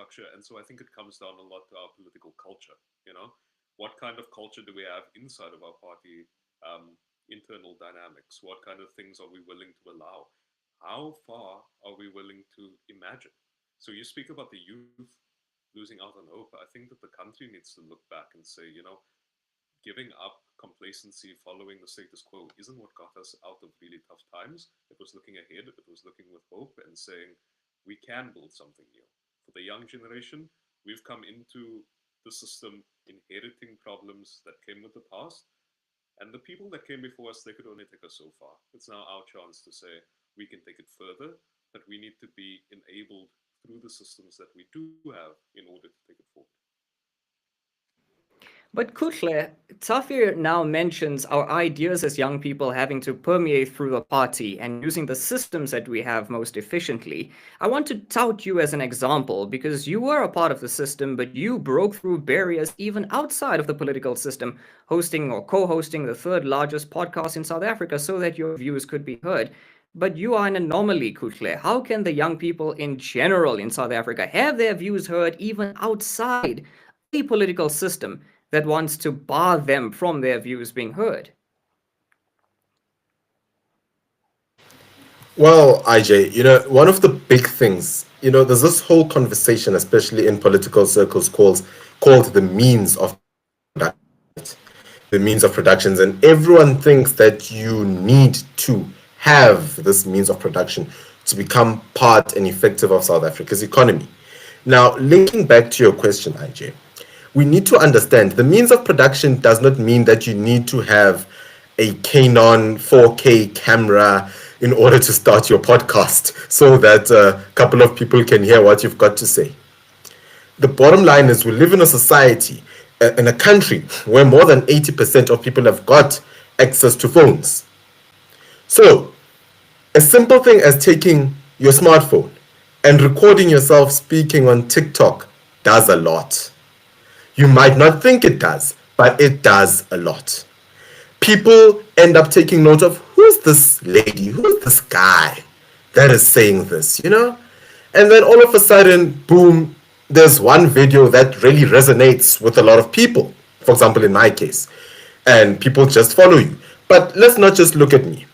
structure. And so I think it comes down a lot to our political culture. What kind of culture do we have inside of our party, internal dynamics? What kind of things are we willing to allow? How far are we willing to imagine? So you speak about the youth losing out on hope. I think that the country needs to look back and say, giving up complacency, following the status quo, isn't what got us out of really tough times. It was looking ahead, it was looking with hope and saying, we can build something new. For the young generation, we've come into the system inheriting problems that came with the past. And the people that came before us, they could only take us so far. It's now our chance to say, we can take it further, but we need to be enabled through the systems that we do have in order to take it forward. But Kuhle, Tafir now mentions our ideas as young people having to permeate through the party and using the systems that we have most efficiently. I want to tout you as an example because you were a part of the system, but you broke through barriers even outside of the political system, hosting or co-hosting the third largest podcast in South Africa so that your views could be heard. But you are an anomaly, Kuhle. How can the young people in general in South Africa have their views heard even outside the political system that wants to bar them from their views being heard? Well, IJ, one of the big things, there's this whole conversation, especially in political circles, called the means of production, the means of productions, and everyone thinks that you need to have this means of production to become part and effective of South Africa's economy. Now, linking back to your question, IJ, we need to understand the means of production does not mean that you need to have a Canon 4K camera in order to start your podcast so that a couple of people can hear what you've got to say. The bottom line is we live in a society, in a country where more than 80% of people have got access to phones. So a simple thing as taking your smartphone and recording yourself speaking on TikTok does a lot. You might not think it does, but it does a lot. People end up taking note of who's this lady, who's this guy that is saying this, And then all of a sudden, boom, there's one video that really resonates with a lot of people. For example, in my case, and people just follow you. But let's not just look at me.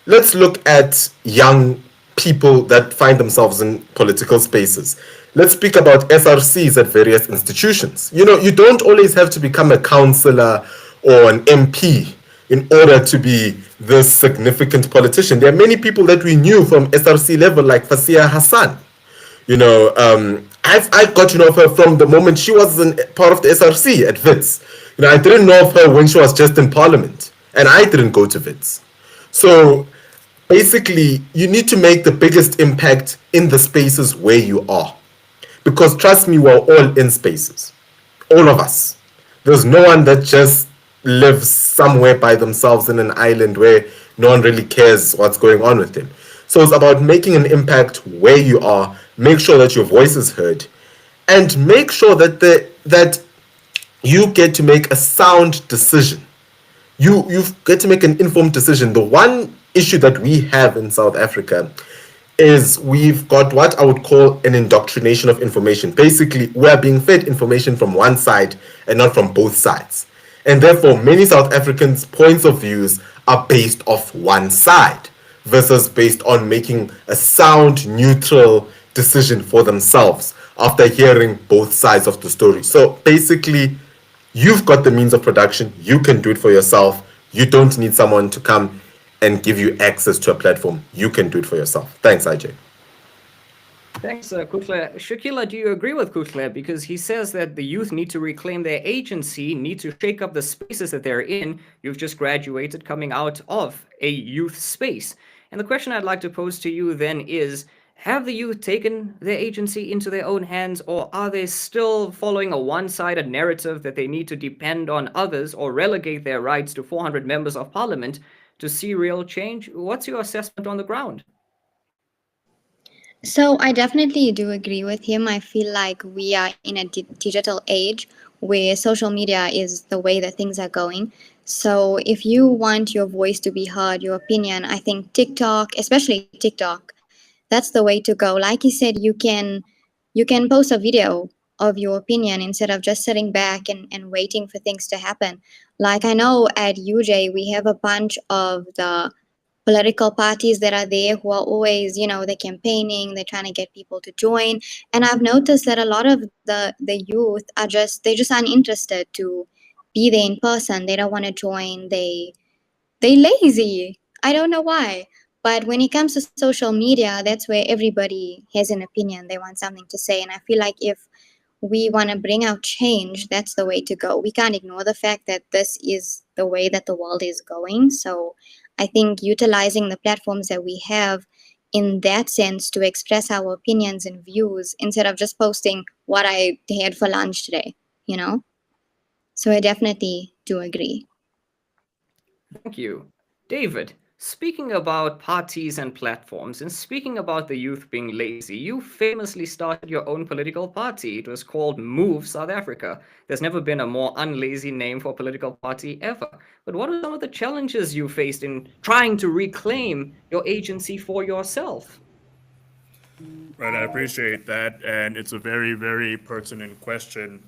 Let's look at young people that find themselves in political spaces. Let's speak about SRCs at various institutions. You don't always have to become a councillor or an MP in order to be this significant politician. There are many people that we knew from SRC level, like Fasia Hassan. I've got to know of her from the moment she was part of the SRC at WITS. I didn't know of her when she was just in parliament, and I didn't go to WITS. So basically, you need to make the biggest impact in the spaces where you are. Because trust me, we're all in spaces. All of us. There's no one that just lives somewhere by themselves in an island where no one really cares what's going on with them. So it's about making an impact where you are, make sure that your voice is heard, and make sure that you get to make a sound decision. You get to make an informed decision. The one issue that we have in South Africa is we've got what I would call an indoctrination of information. Basically, we're being fed information from one side and not from both sides. And therefore, many South Africans' points of views are based off one side versus based on making a sound, neutral decision for themselves after hearing both sides of the story. So basically, you've got the means of production. You can do it for yourself. You don't need someone to come and give you access to a platform. You can do it for yourself. Thanks, IJ. Thanks, Kuhle. Shakila, do you agree with Kuhle? Because he says that the youth need to reclaim their agency, need to shake up the spaces that they're in. You've just graduated coming out of a youth space. And the question I'd like to pose to you then is, have the youth taken their agency into their own hands, or are they still following a one-sided narrative that they need to depend on others or relegate their rights to 400 members of parliament to see real change? What's your assessment on the ground? So I definitely do agree with him. I feel like we are in a digital age where social media is the way that things are going. So if you want your voice to be heard, your opinion, I think TikTok, especially TikTok, that's the way to go. Like he said, you can You can post a video of your opinion instead of just sitting back and waiting for things to happen. Like I know at UJ, we have a bunch of the political parties that are there who are always, they're campaigning, they're trying to get people to join. And I've noticed that a lot of the youth are they're just uninterested to be there in person. They don't want to join. They lazy. I don't know why. But when it comes to social media, that's where everybody has an opinion. They want something to say. And I feel like if we want to bring out change, that's the way to go. We can't ignore the fact that this is the way that the world is going. So I think utilizing the platforms that we have in that sense to express our opinions and views instead of just posting what I had for lunch today, you know? So I definitely do agree. Thank you. David, speaking about parties and platforms, and speaking about the youth being lazy, you famously started your own political party. It was called Move South Africa. There's never been a more unlazy name for a political party ever. But what are some of the challenges you faced in trying to reclaim your agency for yourself? Right, I appreciate that, and it's a very, very pertinent question.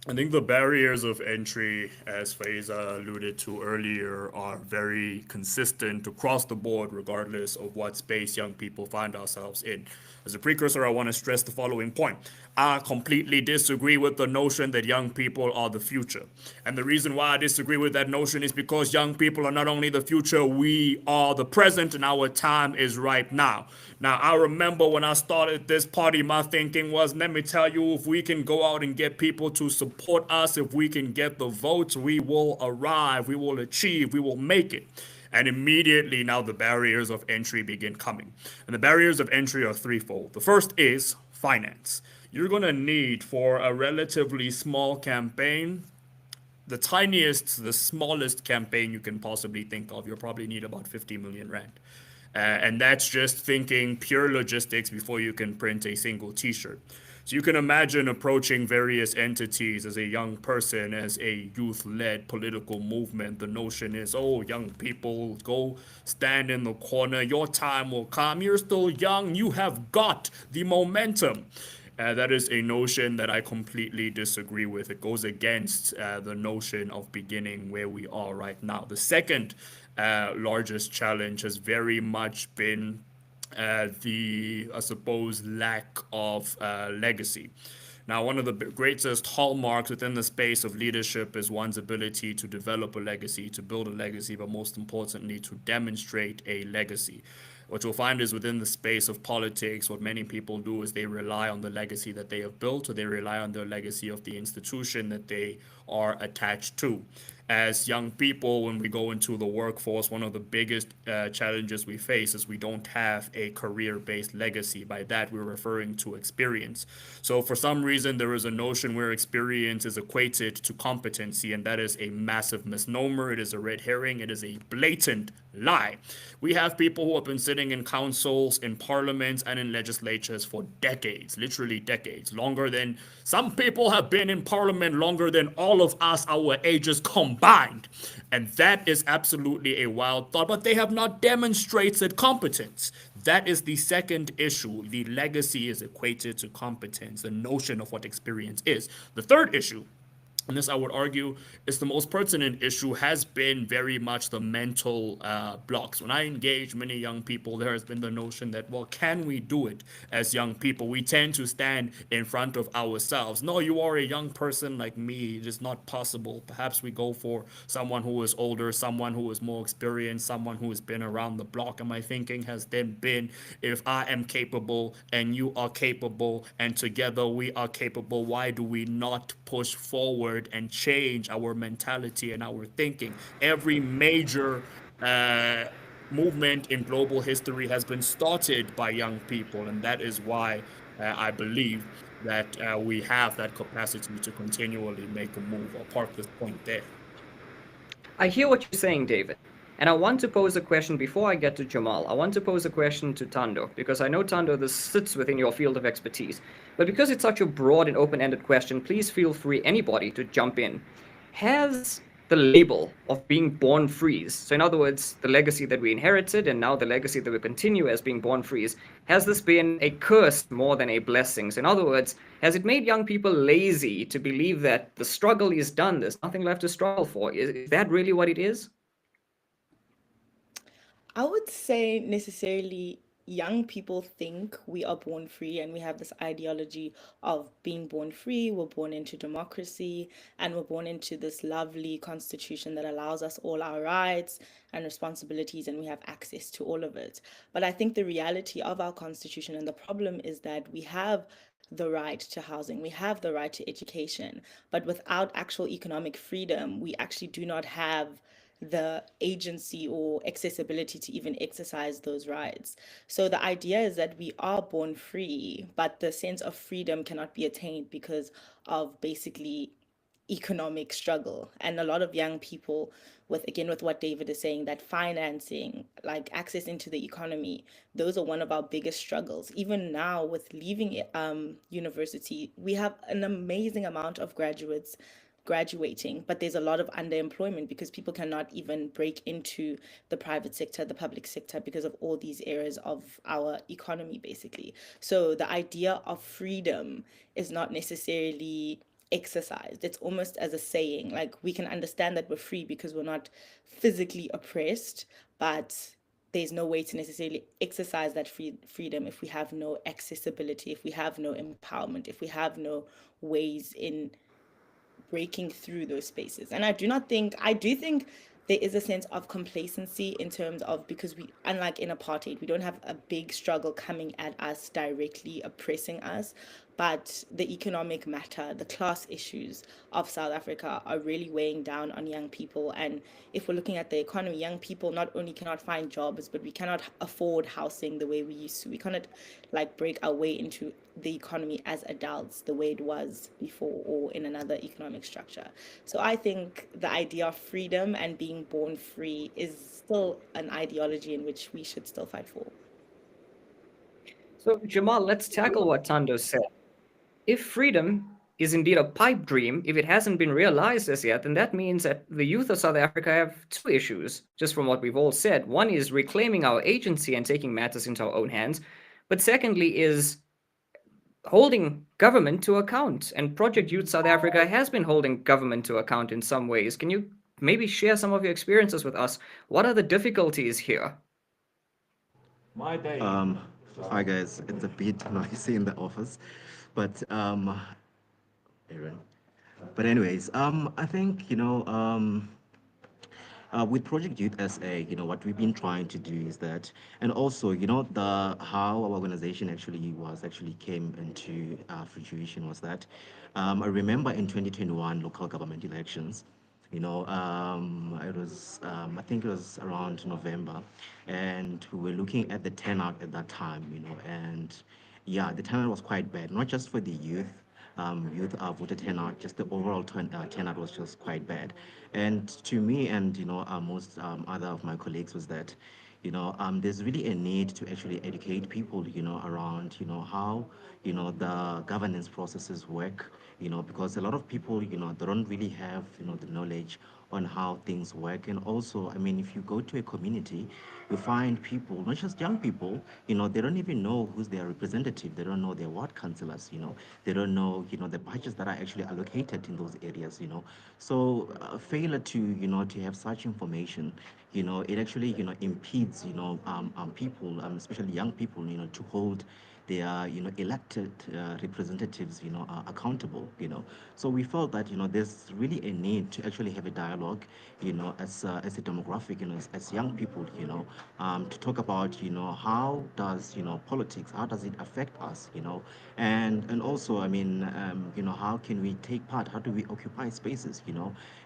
I think the barriers of entry, as Faiza alluded to earlier, are very consistent across the board, regardless of what space young people find ourselves in. As a precursor, I want to stress the following point. I completely disagree with the notion that young people are the future. And the reason why I disagree with that notion is because young people are not only the future, we are the present, and our time is right now. Now, I remember when I started this party, my thinking was, let me tell you, if we can go out and get people to support us, if we can get the votes, we will arrive, we will achieve, we will make it. And immediately now the barriers of entry begin coming. And the barriers of entry are threefold. The first is finance. You're going to need, for a relatively small campaign, the tiniest, the smallest campaign you can possibly think of, you'll probably need about 50 million rand. And that's just thinking pure logistics before you can print a single t-shirt. So you can imagine approaching various entities as a young person, as a youth-led political movement. The notion is, oh, young people, go stand in the corner. Your time will come. You're still young. You have got the momentum. That is a notion that I completely disagree with. It goes against the notion of beginning where we are right now. The second largest challenge has very much been the, I suppose, lack of legacy. Now, one of the greatest hallmarks within the space of leadership is one's ability to develop a legacy, to build a legacy, but most importantly, to demonstrate a legacy. What you'll find is within the space of politics, what many people do is they rely on the legacy that they have built, or they rely on the legacy of the institution that they are attached to. As young people, when we go into the workforce, one of the biggest challenges we face is we don't have a career-based legacy. By that, we're referring to experience. So for some reason, there is a notion where experience is equated to competency, and that is a massive misnomer. It is a red herring. It is a blatant lie. We have people who have been sitting in councils, in parliaments, and in legislatures for decades, literally decades, longer than some people have been in parliament, longer than all of us, our ages combined. And that is absolutely a wild thought, but they have not demonstrated competence. That is the second issue. The legacy is equated to competence, the notion of what experience is. The third issue, and this I would argue is the most pertinent issue, has been very much the mental blocks. When I engage many young people, there has been the notion that, well, can we do it as young people? We tend to stand in front of ourselves. No, you are a young person like me. It is not possible. Perhaps we go for someone who is older, someone who is more experienced, someone who has been around the block. And my thinking has then been, if I am capable and you are capable and together we are capable, why do we not push forward and change our mentality and our thinking? Every major movement in global history has been started by young people, and that is why I believe that we have that capacity to continually make a move. I'll park this point there. I hear what you're saying, David. And I want to pose a question before I get to Jamal. I want to pose a question to Tando, because I know, Tando, this sits within your field of expertise. But because it's such a broad and open-ended question, please feel free, anybody, to jump in. Has the label of being born frees. So, in other words, the legacy that we inherited and now the legacy that we continue as being born frees, has this been a curse more than a blessing? So, in other words, has it made young people lazy to believe that the struggle is done? There's nothing left to struggle for. Is that really what it is? I would say necessarily young people think we are born free and we have this ideology of being born free. We're born into democracy and we're born into this lovely constitution that allows us all our rights and responsibilities, and we have access to all of it. But I think the reality of our constitution and the problem is that we have the right to housing, we have the right to education, but without actual economic freedom, we actually do not have the agency or accessibility to even exercise those rights. So the idea is that we are born free, but the sense of freedom cannot be attained because of basically economic struggle. And a lot of young people, with again with what David is saying, that financing, like access into the economy, those are one of our biggest struggles. Even now with leaving university, we have an amazing amount of graduates graduating, but there's a lot of underemployment because people cannot even break into the private sector, the public sector, because of all these areas of our economy, basically. So the idea of freedom is not necessarily exercised. It's almost as a saying, like we can understand that we're free because we're not physically oppressed, but there's no way to necessarily exercise that freedom if we have no accessibility, if we have no empowerment, if we have no ways in breaking through those spaces. And I do think there is a sense of complacency in terms of, because we, unlike in apartheid, we don't have a big struggle coming at us directly oppressing us, but the economic matter, the class issues of South Africa are really weighing down on young people. And if we're looking at the economy, young people not only cannot find jobs, but we cannot afford housing the way we used to. We cannot like break our way into the economy as adults the way it was before or in another economic structure. So I think the idea of freedom and being born free is still an ideology in which we should still fight for. So, Jamal, let's tackle what Tando said. If freedom is indeed a pipe dream, if it hasn't been realized as yet, then that means that the youth of South Africa have two issues, just from what we've all said. One is reclaiming our agency and taking matters into our own hands. But secondly, is holding government to account. And Project Youth South Africa has been holding government to account in some ways. Can you maybe share some of your experiences with us? What are the difficulties here? Um, Hi guys, it's a bit noisy in the office, but Aaron. But anyways, I think with Project Youth SA, what we've been trying to do is that, and also, the how our organization actually came into fruition was that, I remember in 2021 local government elections, it was, I think it was around November, and we were looking at the turnout at that time, and yeah, the turnout was quite bad, not just for the youth voter turnout, just the overall turnout was just quite bad. And to me and, most other of my colleagues was that, there's really a need to actually educate people, around, how, the governance processes work, because a lot of people, they don't really have, the knowledge on how things work. And also, I mean, if you go to a community, you find people, not just young people, they don't even know who's their representative. They don't know their ward councillors, they don't know, the budgets that are actually allocated in those areas, So failure to, to have such information, it actually, impedes, people, especially young people, to hold their, elected representatives, accountable, So we felt that, there's really a need to actually have a dialogue, as a demographic, as young people, to talk about, how does, politics, how does it affect us, and also, I mean, how can we take part? How do we occupy spaces?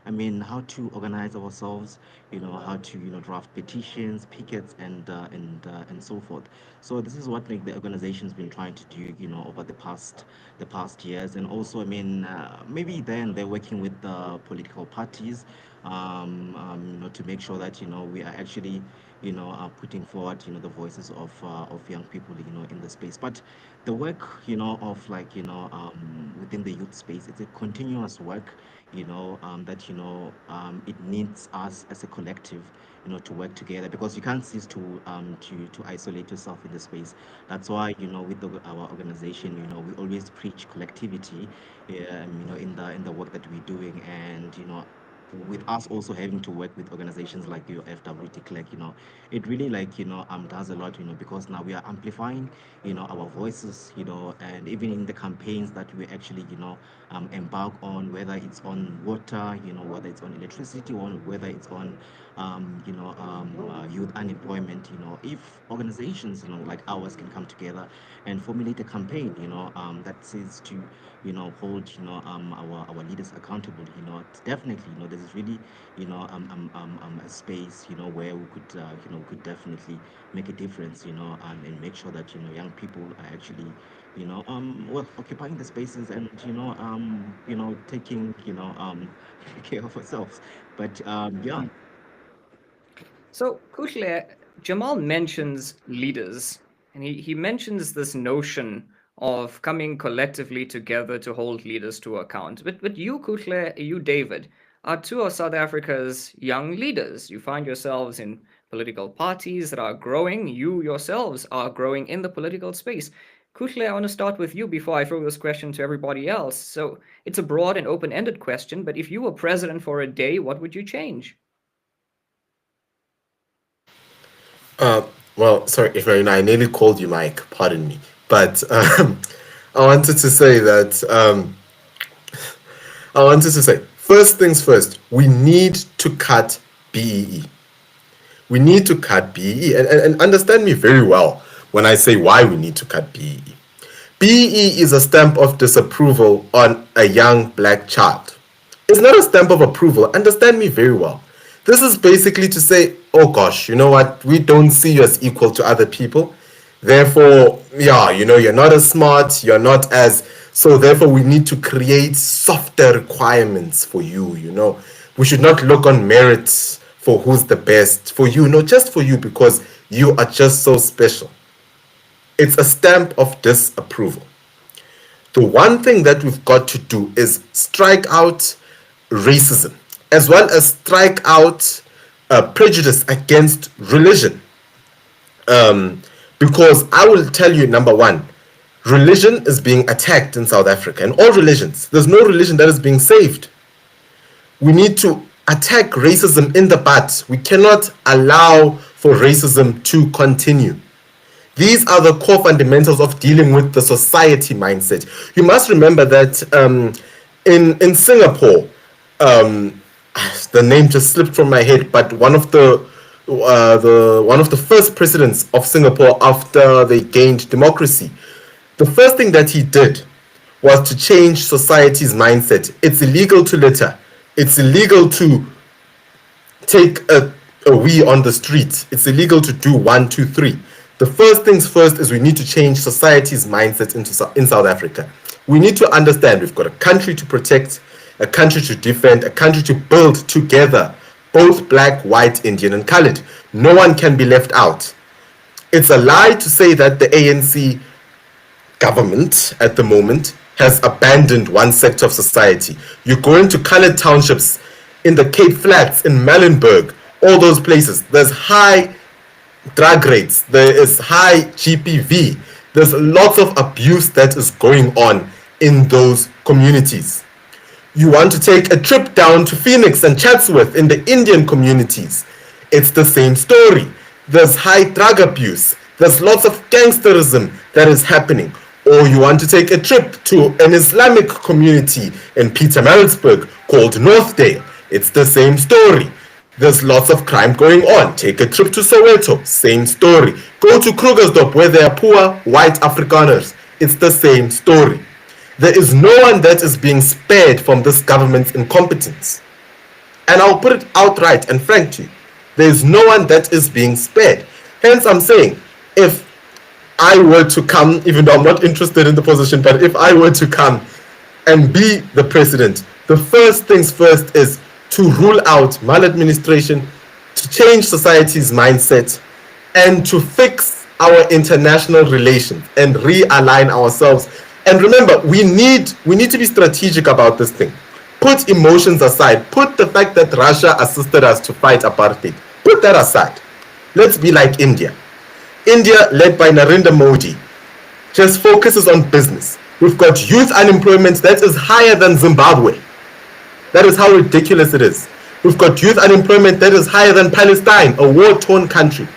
I mean, how to organize ourselves? How to draft petitions, pickets, and so forth. So this is what like the organization's been trying to do, over the past years, and also, I mean, maybe then they're working with the political parties, to make sure that we are actually putting forward, the voices of young people, in the space. But the work, of like, within the youth space, it's a continuous work, that, it needs us as a collective, to work together, because you can't cease to isolate yourself in the space. That's why, with our organization, we always preach collectivity, in the work that we're doing. And, with us also having to work with organizations like your FWT Klerk, it really, like, does a lot, because now we are amplifying, our voices, and even in the campaigns that we actually, embark on, whether it's on water, whether it's on electricity, or whether it's on, youth unemployment, if organizations, like ours can come together and formulate a campaign, that says to, hold, our leaders accountable, it's definitely, there's really, a space, where we could definitely make a difference, and make sure that, young people are actually, well, occupying the spaces, and, taking, care of ourselves. But, yeah. So, Kuhle, Jamal mentions leaders, and he mentions this notion of coming collectively together to hold leaders to account. But you, Kuhle, you, David, are two of South Africa's young leaders. You find yourselves in political parties that are growing. You yourselves are growing in the political space. Kuhle, I want to start with you before I throw this question to everybody else. So it's a broad and open-ended question, but if you were president for a day, what would you change? Well, sorry, if I nearly called you Mike, pardon me. But I wanted to say that, first things first, we need to cut BEE. We need to cut BEE, and understand me very well when I say why we need to cut BEE. BEE is a stamp of disapproval on a young black child. It's not a stamp of approval. Understand me very well. This is basically to say, oh gosh, you know what? We don't see you as equal to other people. Therefore, yeah, you're not as smart, you're not as... So therefore, we need to create softer requirements for you, We should not look on merits for who's the best for you, just for you, because you are just so special. It's a stamp of disapproval. The one thing that we've got to do is strike out racism, as well as strike out prejudice against religion. Because I will tell you, number one, religion is being attacked in South Africa, and all religions. There's no religion that is being saved. We need to attack racism in the butt. We cannot allow for racism to continue. These are the core fundamentals of dealing with the society mindset. You must remember that in Singapore, the name just slipped from my head, but one of the first presidents of Singapore after they gained democracy, the first thing that he did was to change society's mindset. It's illegal to litter. It's illegal to take a wee on the street. It's illegal to do 1, 2, 3. The first things first is we need to change society's mindset in South Africa. We need to understand we've got a country to protect, a country to defend, a country to build together, both black, white, Indian, and colored. No one can be left out. It's a lie to say that the ANC government at the moment has abandoned one sector of society. You go into colored townships in the Cape Flats, in Muhlenberg, all those places. There's high drug rates, there is high GPV, there's lots of abuse that is going on in those communities. You want to take a trip down to Phoenix and Chatsworth in the Indian communities, it's the same story. There's high drug abuse, there's lots of gangsterism that is happening. Or you want to take a trip to an Islamic community in Pietermaritzburg called Northdale, it's the same story. There's lots of crime going on. Take a trip to Soweto, same story. Go to Krugersdorp where there are poor white Afrikaners. It's the same story. There is no one that is being spared from this government's incompetence. And I'll put it outright and frank to you. There is no one that is being spared. Hence, I'm saying, if I were to come, even though I'm not interested in the position, but if I were to come and be the president, the first things first is to rule out maladministration, to change society's mindset, and to fix our international relations and realign ourselves. And remember, we need to be strategic about this thing. Put emotions aside. Put the fact that Russia assisted us to fight apartheid. Put that aside. Let's be like India. India, led by Narendra Modi, just focuses on business. We've got youth unemployment that is higher than Zimbabwe. That is how ridiculous it is. We've got youth unemployment that is higher than Palestine, a war-torn country.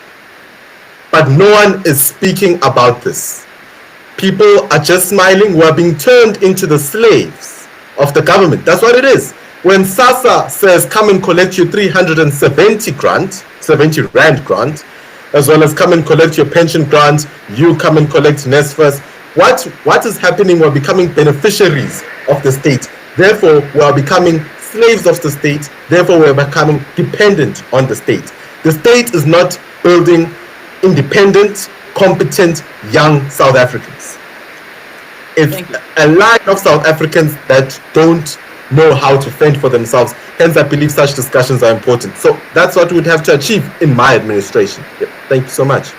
But no one is speaking about this. People are just smiling. We're being turned into the slaves of the government. That's what it is. When SASSA says, come and collect your 370 rand grant, as well as come and collect your pension grant, you come and collect NSFAS. What is happening? We're becoming beneficiaries of the state. Therefore, we are becoming slaves of the state. Therefore, we're becoming dependent on the state. The state is not building independent, competent, young South Africans. It's a line of South Africans that don't know how to fend for themselves. Hence, I believe such discussions are important. So that's what we'd have to achieve in my administration. Yep. Thank you so much.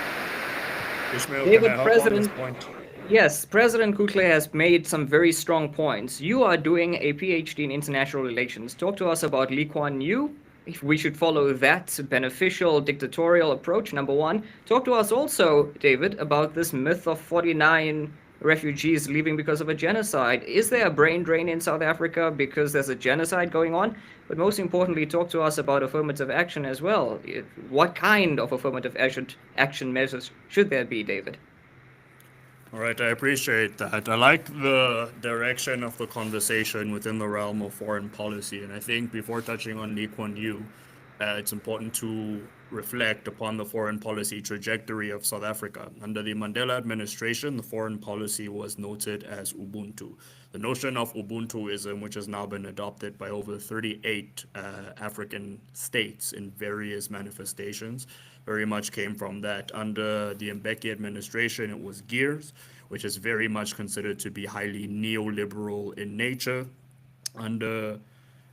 Ishmael, David, can I help on this point? Yes, President Kuhle has made some very strong points. You are doing a PhD in international relations. Talk to us about Lee Kuan Yew. If we should follow that beneficial dictatorial approach, number one. Talk to us also, David, about this myth of 49 refugees leaving because of a genocide. Is there a brain drain in South Africa because there's a genocide going on? But most importantly, talk to us about affirmative action as well. What kind of affirmative action measures should there be, David? All right, I appreciate that. I like the direction of the conversation within the realm of foreign policy. And I think before touching on Lee Kuan Yew, it's important to reflect upon the foreign policy trajectory of South Africa. Under the Mandela administration, the foreign policy was noted as Ubuntu. The notion of Ubuntuism, which has now been adopted by over 38 African states in various manifestations, very much came from that. Under the Mbeki administration, it was Gears, which is very much considered to be highly neoliberal in nature. Under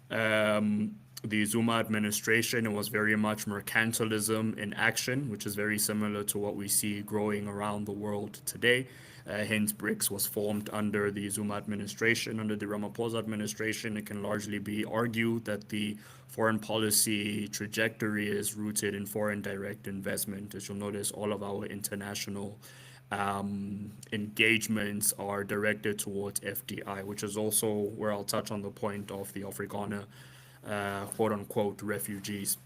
the Zuma administration, it was very much mercantilism in action, which is very similar to what we see growing around the world today. Hence, BRICS was formed under the Zuma administration. Under the Ramaphosa administration, it can largely be argued that the foreign policy trajectory is rooted in foreign direct investment. As you'll notice, all of our international engagements are directed towards FDI, which is also where I'll touch on the point of the Afrikaner quote-unquote refugees.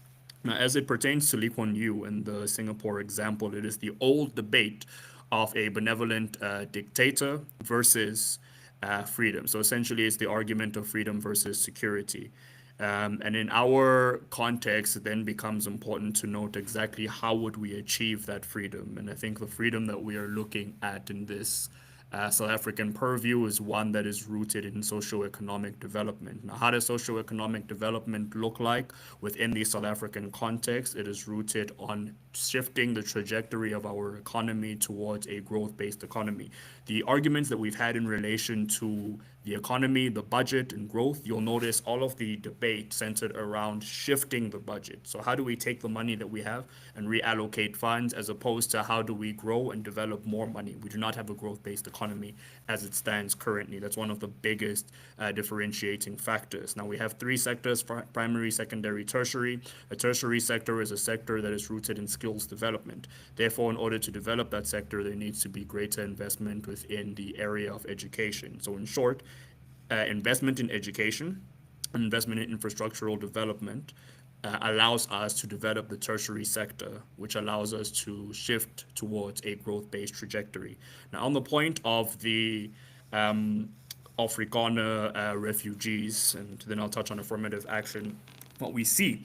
Now, as it pertains to Lee Kuan Yew and the Singapore example, it is the old debate of a benevolent dictator versus freedom. So essentially, it's the argument of freedom versus security. And in our context, it then becomes important to note exactly how would we achieve that freedom. And I think the freedom that we are looking at in this South African purview is one that is rooted in socioeconomic development. Now, how does socioeconomic development look like within the South African context? It is rooted on shifting the trajectory of our economy towards a growth-based economy. The arguments that we've had in relation to the economy, the budget, and growth, you'll notice all of the debate centered around shifting the budget. So how do we take the money that we have and reallocate funds, as opposed to how do we grow and develop more money? We do not have a growth-based economy as it stands currently. That's one of the biggest differentiating factors. Now, we have three sectors: primary, secondary, tertiary. A tertiary sector is a sector that is rooted in skills development. Therefore, in order to develop that sector, there needs to be greater investment within the area of education. So in short, investment in education, investment in infrastructural development allows us to develop the tertiary sector, which allows us to shift towards a growth-based trajectory. Now, on the point of the Afrikaner refugees, and then I'll touch on affirmative action, what we see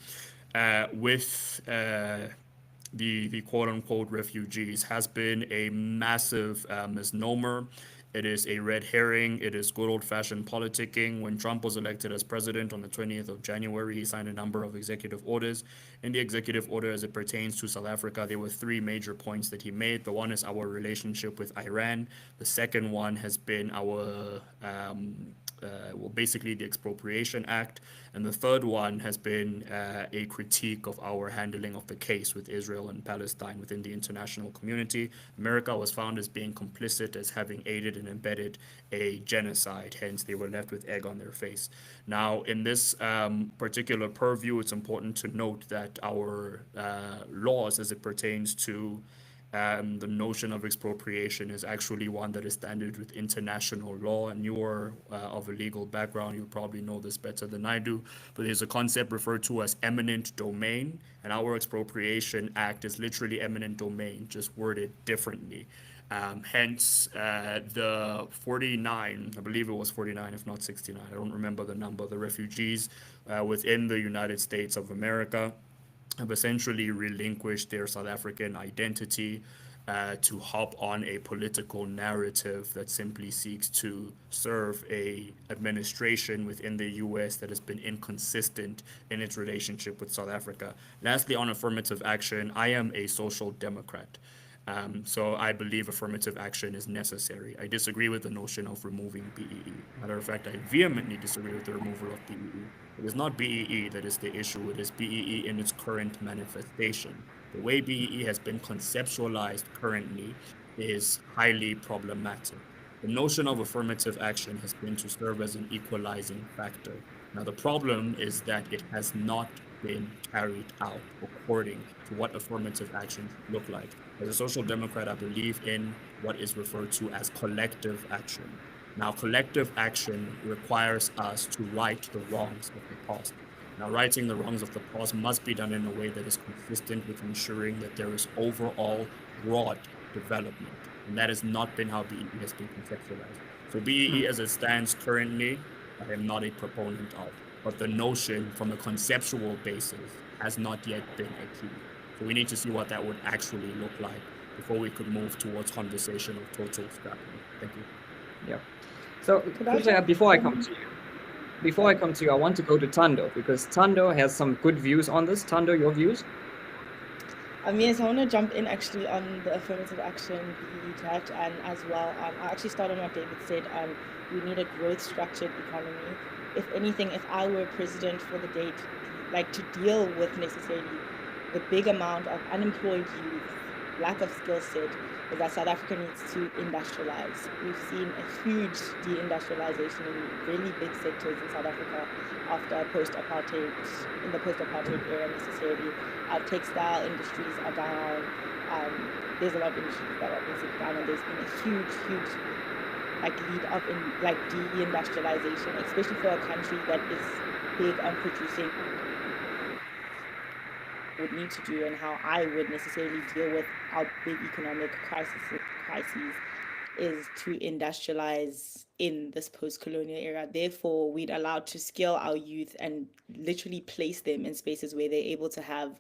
with the quote-unquote refugees has been a massive misnomer. It is a red herring. It is good old-fashioned politicking. When Trump was elected as president on the 20th of January, he signed a number of executive orders. In the executive order, as it pertains to South Africa, there were three major points that he made. The one is our relationship with Iran. The second one has been our basically the Expropriation Act. And the third one has been a critique of our handling of the case with Israel and Palestine within the international community. America was found as being complicit, as having aided and embedded a genocide. Hence, they were left with egg on their face. Now, in this particular purview, it's important to note that our laws, as it pertains to the notion of expropriation, is actually one that is standard with international law. And you are of a legal background, you probably know this better than I do. But there's a concept referred to as eminent domain, and our Expropriation Act is literally eminent domain, just worded differently. Hence, the 49, I believe it was 49, if not 69, I don't remember the number, the refugees within the United States of America have essentially relinquished their South African identity to hop on a political narrative that simply seeks to serve a administration within the US that has been inconsistent in its relationship with South Africa. Lastly, on affirmative action, I am a social democrat. So I believe affirmative action is necessary. I disagree with the notion of removing BEE. Matter of fact, I vehemently disagree with the removal of BEE. It is not BEE that is the issue, it is BEE in its current manifestation. The way BEE has been conceptualized currently is highly problematic. The notion of affirmative action has been to serve as an equalizing factor. Now, the problem is that it has not been carried out according to what affirmative action should look like. As a social democrat, I believe in what is referred to as collective action. Now, collective action requires us to right the wrongs of the past. Now, righting the wrongs of the past must be done in a way that is consistent with ensuring that there is overall broad development. And that has not been how BEE has been conceptualized. So BEE as it stands currently, I am not a proponent of. But the notion from a conceptual basis has not yet been achieved. So we need to see what that would actually look like before we could move towards conversation of total scrapping. Thank you. Yeah. So Kuhle, before I come to you, I want to go to Tando, because Tando has some good views on this. Tando, your views? Yes, I want to jump in actually on the affirmative action BEE chat, and as well, I'll actually start on what David said. We need a growth structured economy. If anything, if I were president for the day, to deal with necessarily the big amount of unemployed youth, lack of skill set, is that South Africa needs to industrialize. We've seen a huge deindustrialization in really big sectors in South Africa after in the post-apartheid era necessarily. Our textile industries are down. There's a lot of industries that are basically down, and there's been a huge lead up in deindustrialization, especially for a country that is big on producing. Would need to do, and how I would necessarily deal with our big economic crises is to industrialize in this post-colonial era. Therefore, we'd allowed to scale our youth and literally place them in spaces where they're able to have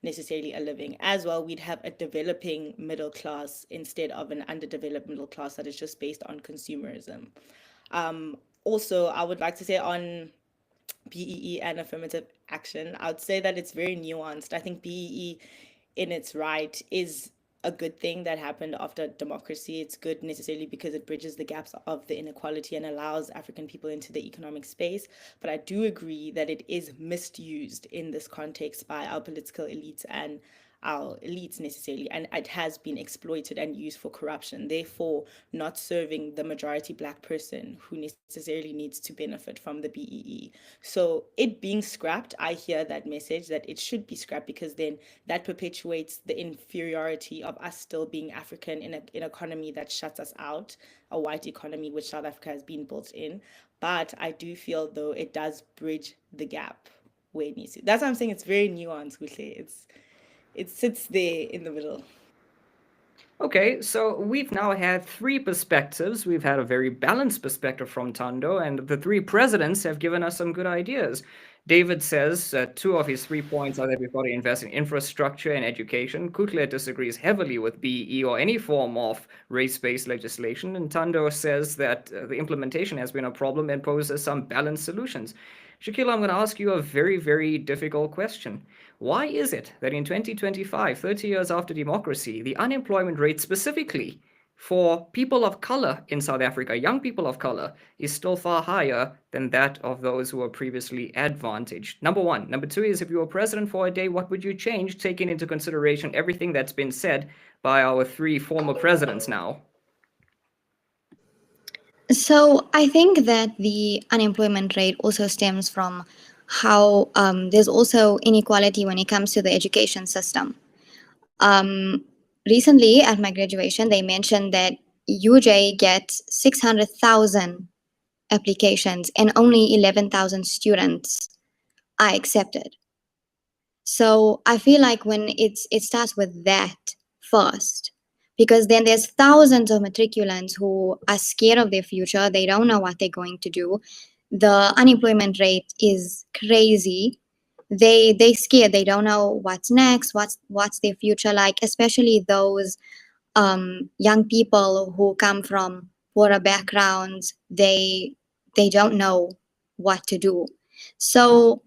necessarily a living. As well, we'd have a developing middle class instead of an underdeveloped middle class that is just based on consumerism. Also, I would like to say on BEE and affirmative action, I would say that it's very nuanced. I think BEE in its right is a good thing that happened after democracy. It's good necessarily because it bridges the gaps of the inequality and allows African people into the economic space. But I do agree that it is misused in this context by our political elites and our elites necessarily, and it has been exploited and used for corruption, therefore not serving the majority Black person who necessarily needs to benefit from the BEE. So it being scrapped, I hear that message that it should be scrapped, because then that perpetuates the inferiority of us still being African in an economy that shuts us out, a white economy which South Africa has been built in. But I do feel though it does bridge the gap where it needs to. That's why I'm saying it's very nuanced, Kuhle. It sits there in the middle. Okay, so we've now had three perspectives. We've had a very balanced perspective from Tando, and the three presidents have given us some good ideas. David says two of his 3 points are that we've got to invest in infrastructure and education. Kuhle disagrees heavily with BEE or any form of race-based legislation, and Tando says that the implementation has been a problem and poses some balanced solutions. Shakila, I'm going to ask you a very, very difficult question. Why is it that in 2025, 30 years after democracy, the unemployment rate specifically for people of color in South Africa, young people of color, is still far higher than that of those who were previously advantaged. Number one. Number two is, if you were president for a day, what would you change, taking into consideration everything that's been said by our three former presidents now? So I think that the unemployment rate also stems from how there's also inequality when it comes to the education system. Um, Recently, at my graduation, they mentioned that UJ gets 600,000 applications and only 11,000 students are accepted. So I feel like when it starts with that first, because then there's thousands of matriculants who are scared of their future. They don't know what they're going to do. The unemployment rate is crazy. They scared. They don't know what's next. What's their future like? Especially those young people who come from poorer backgrounds. They don't know what to do. So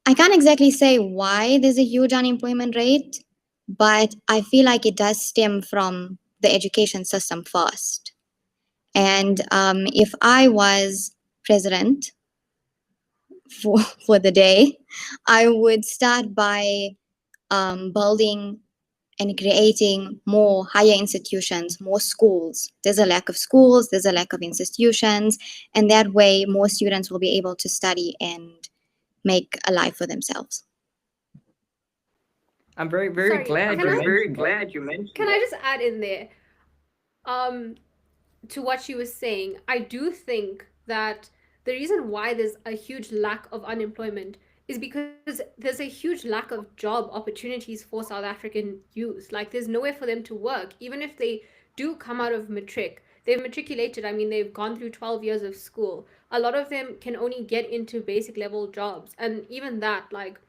I can't exactly say why there's a huge unemployment rate, but I feel like it does stem from the education system first. And if I was president for the day, I would start by building and creating more higher institutions, more schools. There's a lack of schools, there's a lack of institutions, and that way more students will be able to study and make a life for themselves. I'm very glad you mentioned. Can I just add in there, um, to what she was saying? I do think that the reason why there's a huge lack of unemployment is because there's a huge lack of job opportunities for South African youth. Like, there's nowhere for them to work, even if they do come out of matric. They've matriculated. I mean, they've gone through 12 years of school. A lot of them can only get into basic level jobs, and even that, like,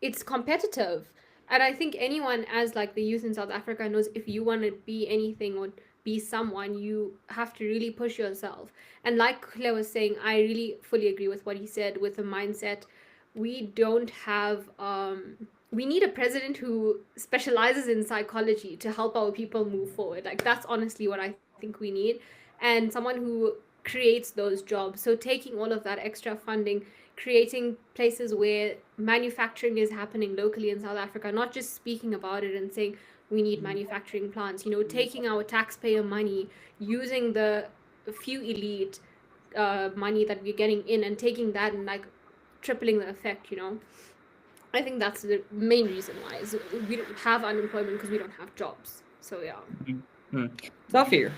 it's competitive. And I think anyone, as like the youth in South Africa, knows if you want to be anything or be someone, you have to really push yourself. And like Kuhle was saying, I really fully agree with what he said with the mindset. We don't have we need a president who specializes in psychology to help our people move forward. Like, that's honestly what I think we need. And someone who creates those jobs. So taking all of that extra funding, creating places where manufacturing is happening locally in South Africa, not just speaking about it and saying we need manufacturing plants, taking our taxpayer money, using the few elite money that we're getting in, and taking that and like tripling the effect. I think that's the main reason why is we don't have unemployment, because we don't have jobs. So yeah. Safir.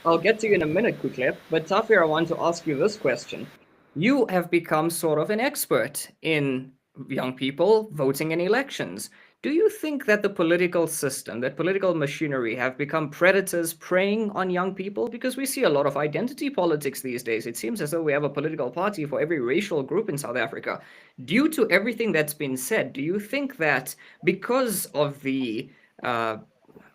I'll get to you in a minute, Kuhle, but Safir, I want to ask you this question. You have become sort of an expert in young people voting in elections. Do you think that the political system, that political machinery have become predators preying on young people? Because we see a lot of identity politics these days. It seems as though we have a political party for every racial group in South Africa. Due to everything that's been said, do you think that because of the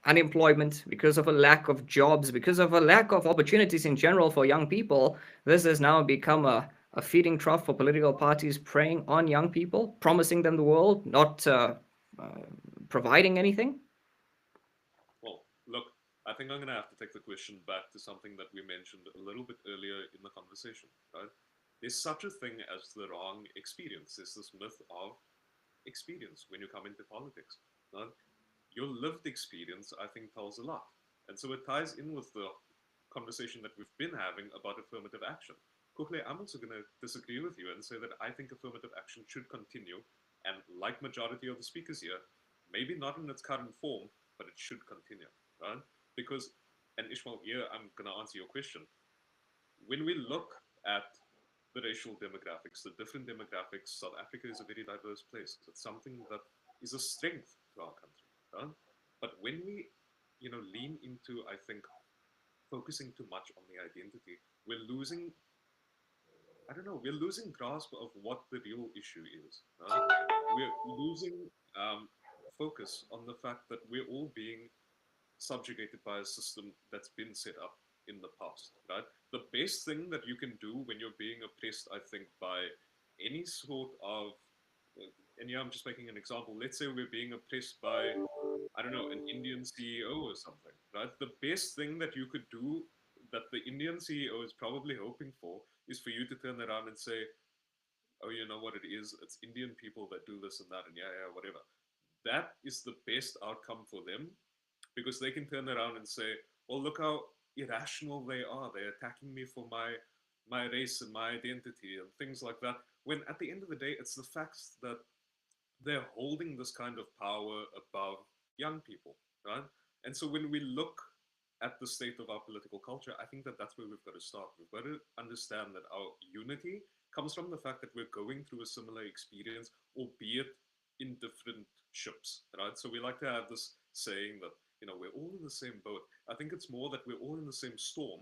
unemployment, because of a lack of jobs, because of a lack of opportunities in general for young people, this has now become a feeding trough for political parties preying on young people, promising them the world, not providing anything? Well, look, I think I'm going to have to take the question back to something that we mentioned a little bit earlier in the conversation, right? There's such a thing as the wrong experience. There's this myth of experience when you come into politics, right? Your lived experience, I think, tells a lot. And so it ties in with the conversation that we've been having about affirmative action. Kuhle, I'm also going to disagree with you and say that I think affirmative action should continue. And like majority of the speakers here, maybe not in its current form, but it should continue, right? Because, and Ishmael, here I'm going to answer your question. When we look at the racial demographics, the different demographics, South Africa is a very diverse place. It's something that is a strength to our country. But when we, lean into, I think, focusing too much on the identity, we're losing grasp of what the real issue is. We're losing focus on the fact that we're all being subjugated by a system that's been set up in the past, right? The best thing that you can do when you're being oppressed, I think, by any sort of, and yeah, I'm just making an example. Let's say we're being oppressed by, I don't know, an Indian CEO or something, right? The best thing that you could do, that the Indian CEO is probably hoping for, is for you to turn around and say, oh, you know what it is? It's Indian people that do this and that, and yeah, yeah, whatever. That is the best outcome for them, because they can turn around and say, well, look how irrational they are. They're attacking me for my race and my identity and things like that. When at the end of the day, it's the facts that they're holding this kind of power above young people, right? And so when we look at the state of our political culture, I think that that's where we've got to start. We've got to understand that our unity comes from the fact that we're going through a similar experience, albeit in different ships, right? So we like to have this saying that, we're all in the same boat. I think it's more that we're all in the same storm,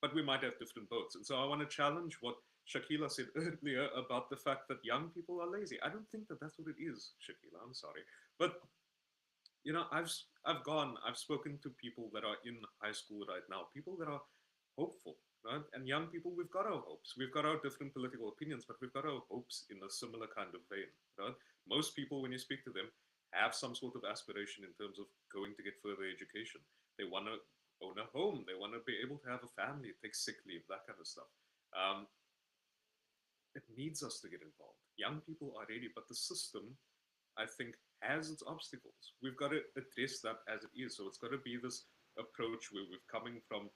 but we might have different boats. And so I want to challenge what Shakila said earlier about the fact that young people are lazy. I don't think that that's what it is, Shakila. I'm sorry, but I've spoken to people that are in high school right now, people that are hopeful, right? And young people, we've got our hopes. We've got our different political opinions, but we've got our hopes in a similar kind of vein, right? Most people, when you speak to them, have some sort of aspiration in terms of going to get further education. They want to own a home. They want to be able to have a family, take sick leave, that kind of stuff. Um, it needs us to get involved. Young people are ready, but the system, I think, has its obstacles. We've got to address that as it is. So it's got to be this approach where we're coming from,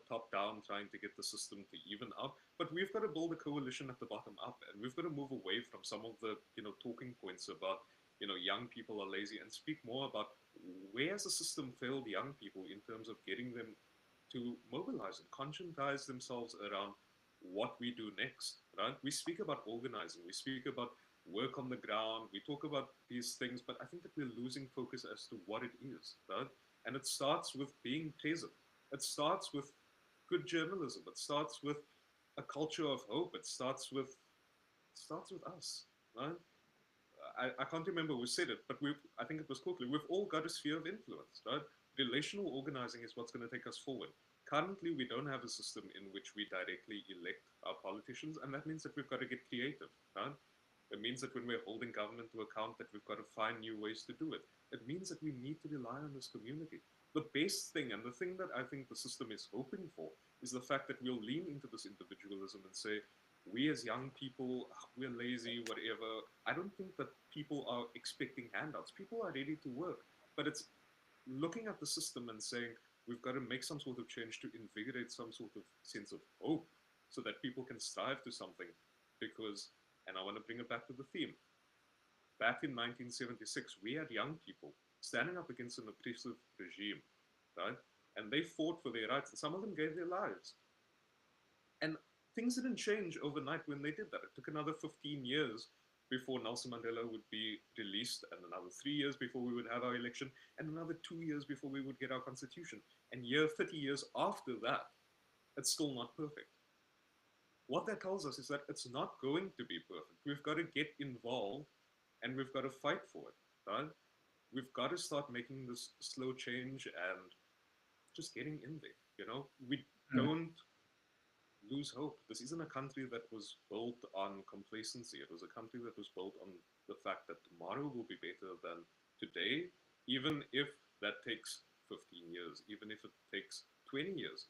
top down, trying to get the system to even out. But we've got to build a coalition at the bottom up, and we've got to move away from some of the, talking points about, young people are lazy, and speak more about where has the system failed young people in terms of getting them to mobilize and conscientize themselves around what we do next, right? We speak about organizing, we speak about work on the ground, we talk about these things, but I think that we're losing focus as to what it is, right? And it starts with being present. It starts with good journalism. It starts with a culture of hope. It starts with us, right? I can't remember who said it, but I think it was Kuhle. We've all got a sphere of influence, right? Relational organizing is what's going to take us forward. Currently, we don't have a system in which we directly elect our politicians, and that means that we've got to get creative, right? It means that when we're holding government to account, that we've got to find new ways to do it. It means that we need to rely on this community. The best thing, and the thing that I think the system is hoping for, is the fact that we'll lean into this individualism and say, we as young people, we're lazy, whatever. I don't think that people are expecting handouts. People are ready to work. But it's looking at the system and saying, we've got to make some sort of change to invigorate some sort of sense of hope so that people can strive to something. Because, and I want to bring it back to the theme, back in 1976, we had young people standing up against an oppressive regime, right? And they fought for their rights, and some of them gave their lives. And things didn't change overnight when they did that. It took another 15 years before Nelson Mandela would be released, and another 3 years before we would have our election, and another 2 years before we would get our constitution. And 30 years after that, it's still not perfect. What that tells us is that it's not going to be perfect. We've got to get involved, and we've got to fight for it, right? We've got to start making this slow change and just getting in there, We don't lose hope. This isn't a country that was built on complacency. It was a country that was built on the fact that tomorrow will be better than today, even if that takes 15 years, even if it takes 20 years.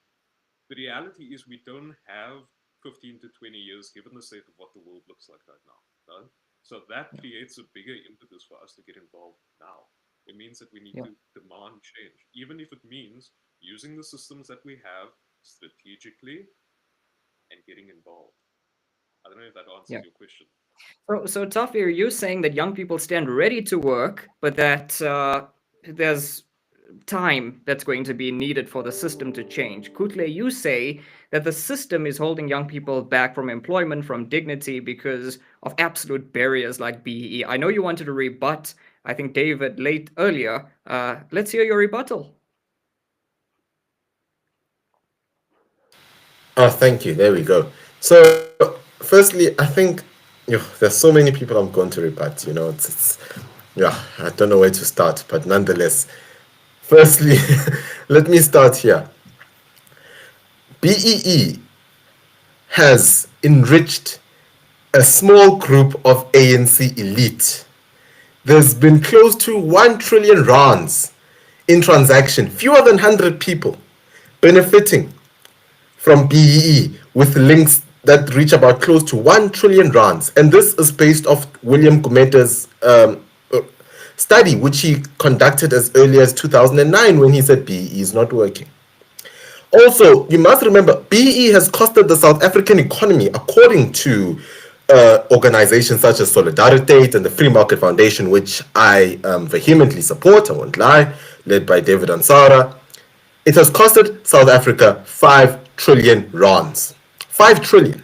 The reality is we don't have 15 to 20 years given the state of what the world looks like right now. Right? So that creates a bigger impetus for us to get involved now. It means that we need to demand change, even if it means using the systems that we have strategically and getting involved. I don't know if that answers your question. So Tafir, you're saying that young people stand ready to work, but that there's time that's going to be needed for the system to change. Kuhle, you say that the system is holding young people back from employment, from dignity, because of absolute barriers like BEE. I know you wanted to rebut, I think, David late earlier. Let's hear your rebuttal. Oh, thank you. There we go. So, firstly, I think there's so many people I'm going to rebut. I don't know where to start, but nonetheless, firstly, let me start here. BEE has enriched a small group of ANC elite. There's been close to 1 trillion rands in transaction, fewer than 100 people benefiting from BEE with links that reach about close to 1 trillion rands. And this is based off William Gumeta's study, which he conducted as early as 2009 when he said BEE is not working. Also, you must remember, BEE has costed the South African economy, according to organizations such as Solidariteit and the Free Market Foundation, which I vehemently support, I won't lie, led by David Ansara. It has costed South Africa 5 trillion rands. 5 trillion.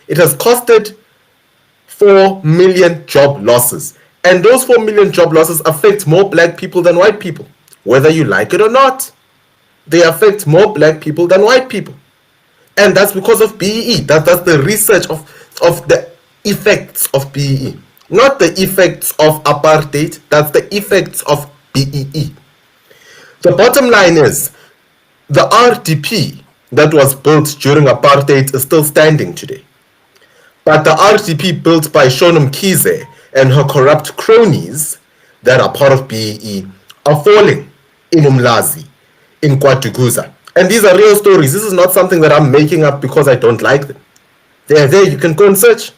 It has costed 4 million job losses. And those 4 million job losses affect more black people than white people. Whether you like it or not, they affect more black people than white people. And that's because of BEE. That's the research of the effects of BEE. Not the effects of apartheid, that's the effects of BEE. The bottom line is, the RDP that was built during apartheid is still standing today. But the RDP built by Shono Mkhize and her corrupt cronies that are part of BEE are falling in Umlazi, in KwaDukuza. And these are real stories. This is not something that I'm making up because I don't like them. They're there, you can go and search.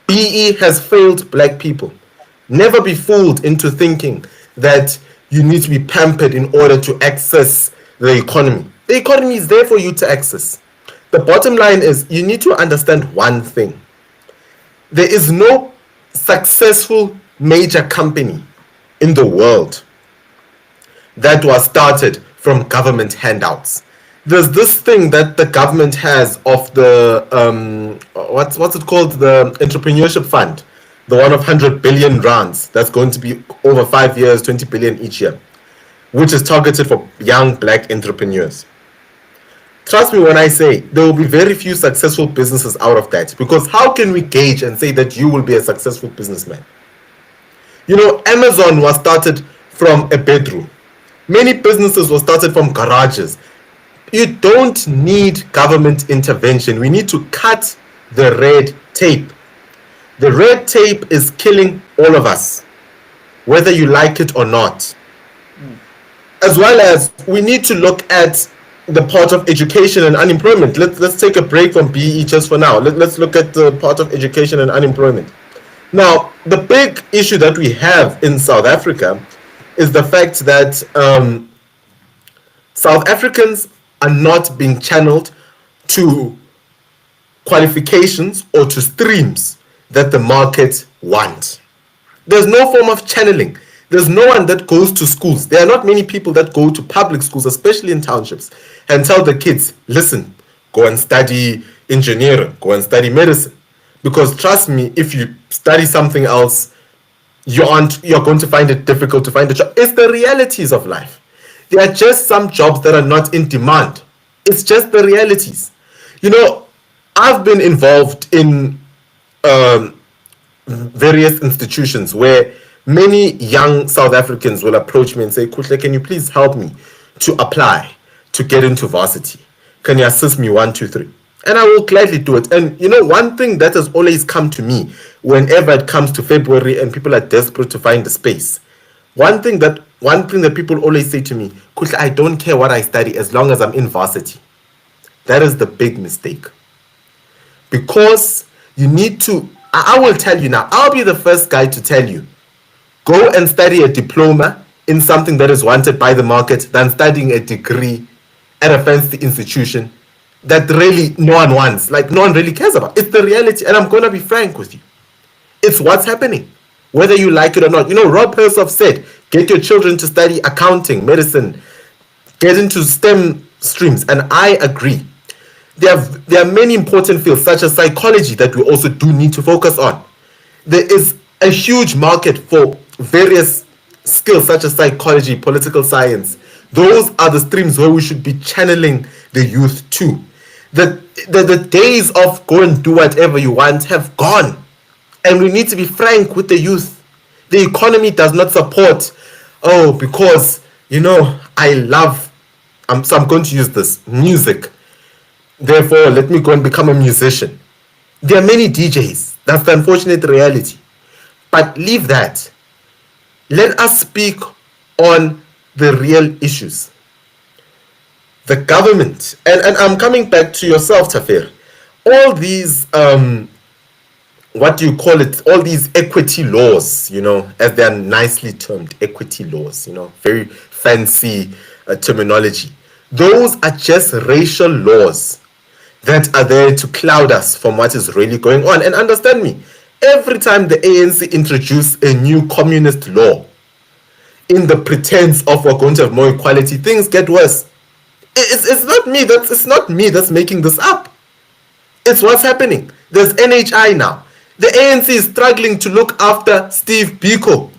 BEE has failed black people. Never be fooled into thinking that you need to be pampered in order to access the economy. The economy is there for you to access. The bottom line is, you need to understand one thing. There is no successful major company in the world that was started from government handouts. There's this thing that the government has of the what's it called, the entrepreneurship fund, the one of 100 billion rands that's going to be over 5 years, 20 billion each year, which is targeted for young black entrepreneurs. Trust me when I say there will be very few successful businesses out of that, because how can we gauge and say that you will be a successful businessman? You know, Amazon was started from a bedroom. Many businesses were started from garages. You don't need government intervention. We need to cut the red tape. The red tape is killing all of us, whether you like it or not. As well as we need to look at the part of education and unemployment. Let's take a break from BEE just for now. Let's look at the part of education and unemployment. Now, the big issue that we have in South Africa is the fact that South Africans are not being channeled to qualifications or to streams that the market want. There's no form of channeling. There's no one that goes to schools. There are not many people that go to public schools, especially in townships, and tell the kids, listen, go and study engineering, go and study medicine. Because trust me, if you study something else, you're going to find it difficult to find a job. It's the realities of life. There are just some jobs that are not in demand. It's just the realities. You know, I've been involved in various institutions where many young South Africans will approach me and say, Kuhle, can you please help me to apply to get into varsity? Can you assist me 1, 2, 3? And I will gladly do it. And you know, one thing that has always come to me whenever it comes to February and people are desperate to find a space, one thing that people always say to me, Kuhle, I don't care what I study as long as I'm in varsity. That is the big mistake. Because you need to, I will tell you now, I'll be the first guy to tell you, go and study a diploma in something that is wanted by the market than studying a degree at a fancy institution that really no one wants, like no one really cares about. It's the reality, and I'm going to be frank with you. It's what's happening, whether you like it or not. You know, Rob Hersoff said, get your children to study accounting, medicine, get into STEM streams, and I agree. There are many important fields, such as psychology, that we also do need to focus on. There is a huge market for various skills, such as psychology, political science. Those are the streams where we should be channeling the youth to. The days of go and do whatever you want have gone. And we need to be frank with the youth. The economy does not support, because, you know, I love, so I'm going to use this, music. Therefore, let me go and become a musician. There are many DJs. That's the unfortunate reality. But leave that. Let us speak on the real issues. The government, and I'm coming back to yourself, Tafir, all these what do you call it, all these equity laws, as they're nicely termed, equity laws, very fancy terminology. Those are just racial laws that are there to cloud us from what is really going on. And understand me, every time the ANC introduce a new communist law in the pretense of we're going to have more equality, things get worse. It's not me that's making this up. It's what's happening. There's NHI now. The ANC is struggling to look after Steve Biko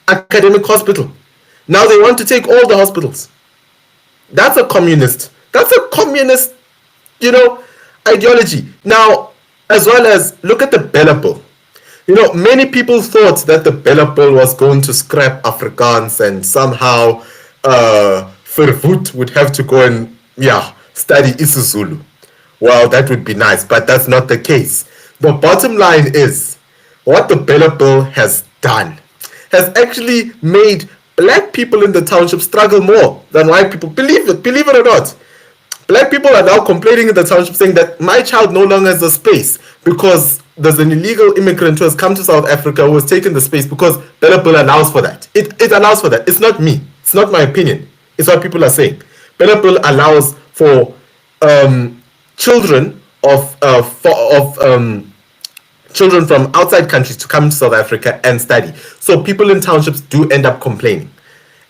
Academic Hospital. Now they want to take all the hospitals. That's a communist. Ideology. Now, as well as look at the Bella Bill. Many people thought that the Bella Bill was going to scrap Afrikaans and somehow Verwoerd would have to go and study isiZulu. Well, that would be nice, but that's not the case. The bottom line is what the Bella Bill has done has actually made black people in the township struggle more than white people. Believe it or not. Black people are now complaining in the township saying that my child no longer has a space because there's an illegal immigrant who has come to South Africa who has taken the space because Bella Bill allows for that. It allows for that. It's not me. It's not my opinion. It's what people are saying. Bella Bill allows for children children from outside countries to come to South Africa and study. So people in townships do end up complaining.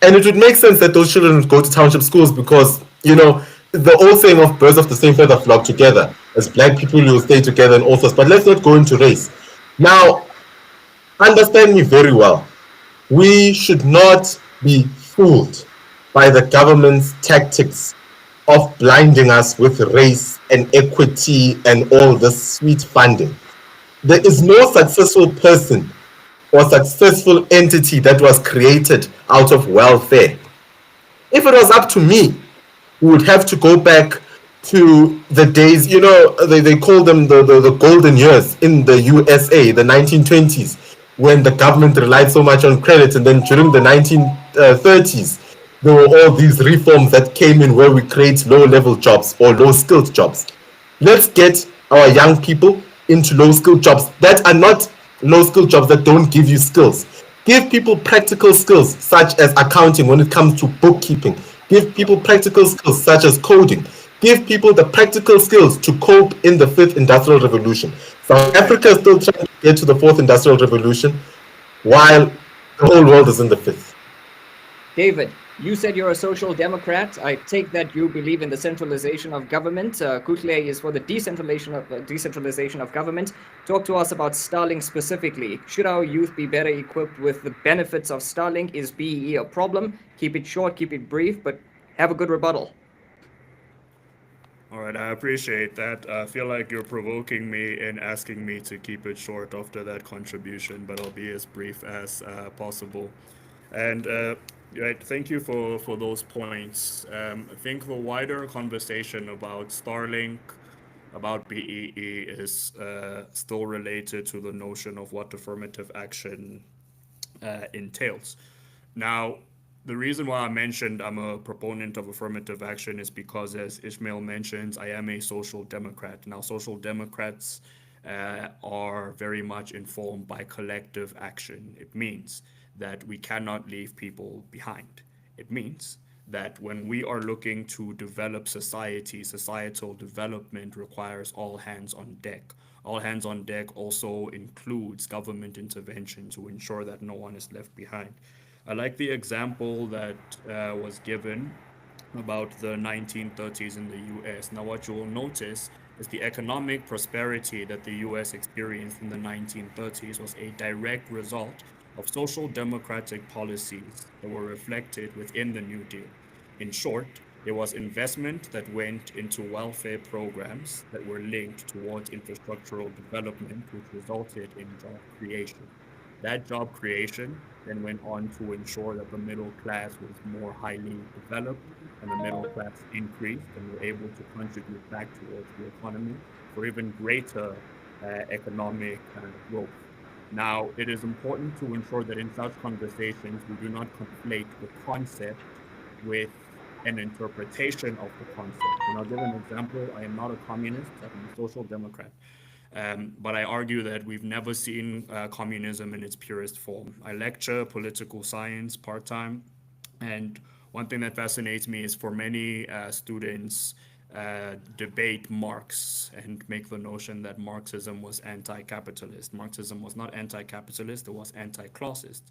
And it would make sense that those children would go to township schools because, the old saying of birds of the same feather flock together. As black people, you will stay together and all sorts. But let's not go into race. Now, understand me very well. We should not be fooled by the government's tactics of blinding us with race and equity and all this sweet funding. There is no successful person or successful entity that was created out of welfare. If it was up to me, we would have to go back to the days, they call them the golden years in the USA, the 1920s, when the government relied so much on credit. And then during the 1930s, there were all these reforms that came in where we create low-level jobs or low-skilled jobs. Let's get our young people into low-skilled jobs that are not low-skilled jobs that don't give you skills. Give people practical skills such as accounting when it comes to bookkeeping. Give people practical skills such as coding. Give people the practical skills to cope in the 5th Industrial Revolution. South Africa is still trying to get to the 4th Industrial Revolution while the whole world is in the 5th. David, you said you're a social democrat. I take that you believe in the centralization of government. Kuhle is for the decentralization of government. Talk to us about Starlink specifically. Should our youth be better equipped with the benefits of Starlink? Is BEE a problem? Keep it short, keep it brief, but have a good rebuttal. All right, I appreciate that. I feel like you're provoking me and asking me to keep it short after that contribution, but I'll be as brief as possible. And right, thank you for those points. I think the wider conversation about Starlink, about BEE, is still related to the notion of what affirmative action entails. Now, the reason why I mentioned I'm a proponent of affirmative action is because, as Ishmael mentions, I am a social democrat. Now, social democrats are very much informed by collective action. It means that we cannot leave people behind. It means that when we are looking to develop society, societal development requires all hands on deck. All hands on deck also includes government intervention to ensure that no one is left behind. I like the example that was given about the 1930s in the US. Now, what you will notice is the economic prosperity that the US experienced in the 1930s was a direct result of social democratic policies that were reflected within the New Deal. In short, there was investment that went into welfare programs that were linked towards infrastructural development, which resulted in job creation. That job creation then went on to ensure that the middle class was more highly developed and the middle class increased and were able to contribute back towards the economy for even greater economic growth. Now, it is important to ensure that in such conversations, we do not conflate the concept with an interpretation of the concept. And I'll give an example. I am not a communist, I'm a social democrat. But I argue that we've never seen communism in its purest form. I lecture political science part time, and one thing that fascinates me is for many students debate Marx and make the notion that Marxism was anti-capitalist. Marxism was not anti-capitalist, it was anti-classist.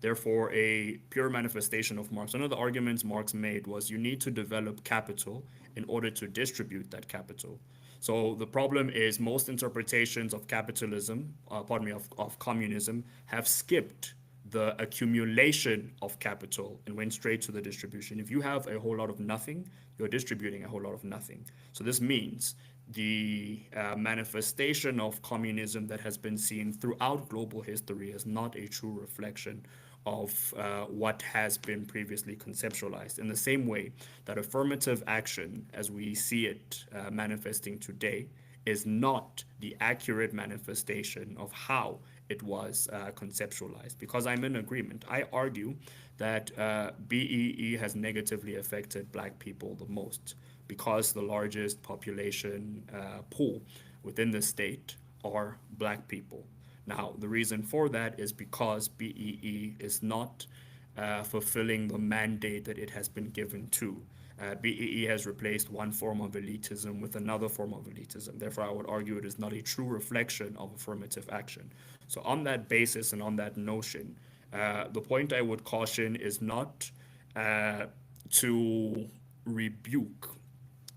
Therefore, a pure manifestation of Marx. One of the arguments Marx made was you need to develop capital in order to distribute that capital. So the problem is most interpretations of capitalism, of communism, have skipped the accumulation of capital and went straight to the distribution. If you have a whole lot of nothing, you're distributing a whole lot of nothing. So this means the manifestation of communism that has been seen throughout global history is not a true reflection of what has been previously conceptualized. In the same way that affirmative action, as we see it manifesting today, is not the accurate manifestation of how it was conceptualized. Because I'm in agreement. I argue that BEE has negatively affected Black people the most because the largest population pool within the state are Black people. Now, the reason for that is because BEE is not fulfilling the mandate that it has been given to. BEE has replaced one form of elitism with another form of elitism. Therefore, I would argue it is not a true reflection of affirmative action. So, on that basis and on that notion, the point I would caution is not to rebuke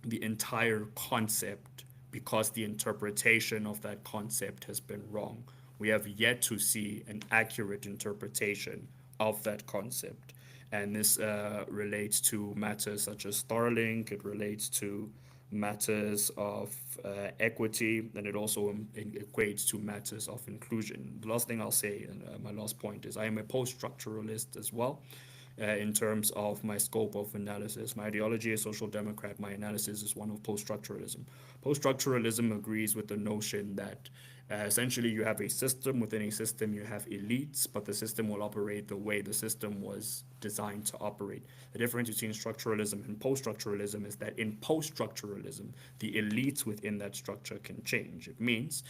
the entire concept because the interpretation of that concept has been wrong. We have yet to see an accurate interpretation of that concept. And this relates to matters such as Starlink, it relates to matters of equity, and it also equates to matters of inclusion. The last thing I'll say, and my last point, is I am a post structuralist as well in terms of my scope of analysis. My ideology is social democrat. My analysis is one of post-structuralism. Post-structuralism agrees with the notion that essentially you have a system. Within a system, you have elites, but the system will operate the way the system was designed to operate. The difference between structuralism and post-structuralism is that in post-structuralism, the elites within that structure can change. It means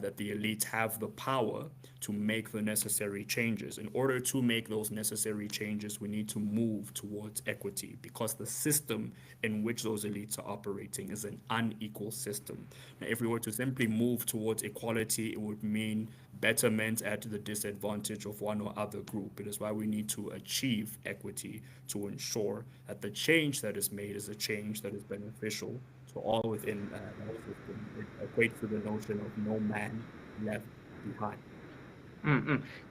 that the elites have the power to make the necessary changes. In order to make those necessary changes, we need to move towards equity because the system in which those elites are operating is an unequal system. Now, if we were to simply move towards equality, it would mean betterment at the disadvantage of one or other group. It is why we need to achieve equity to ensure that the change that is made is a change that is beneficial to all within that system. It equates to the notion of no man left behind.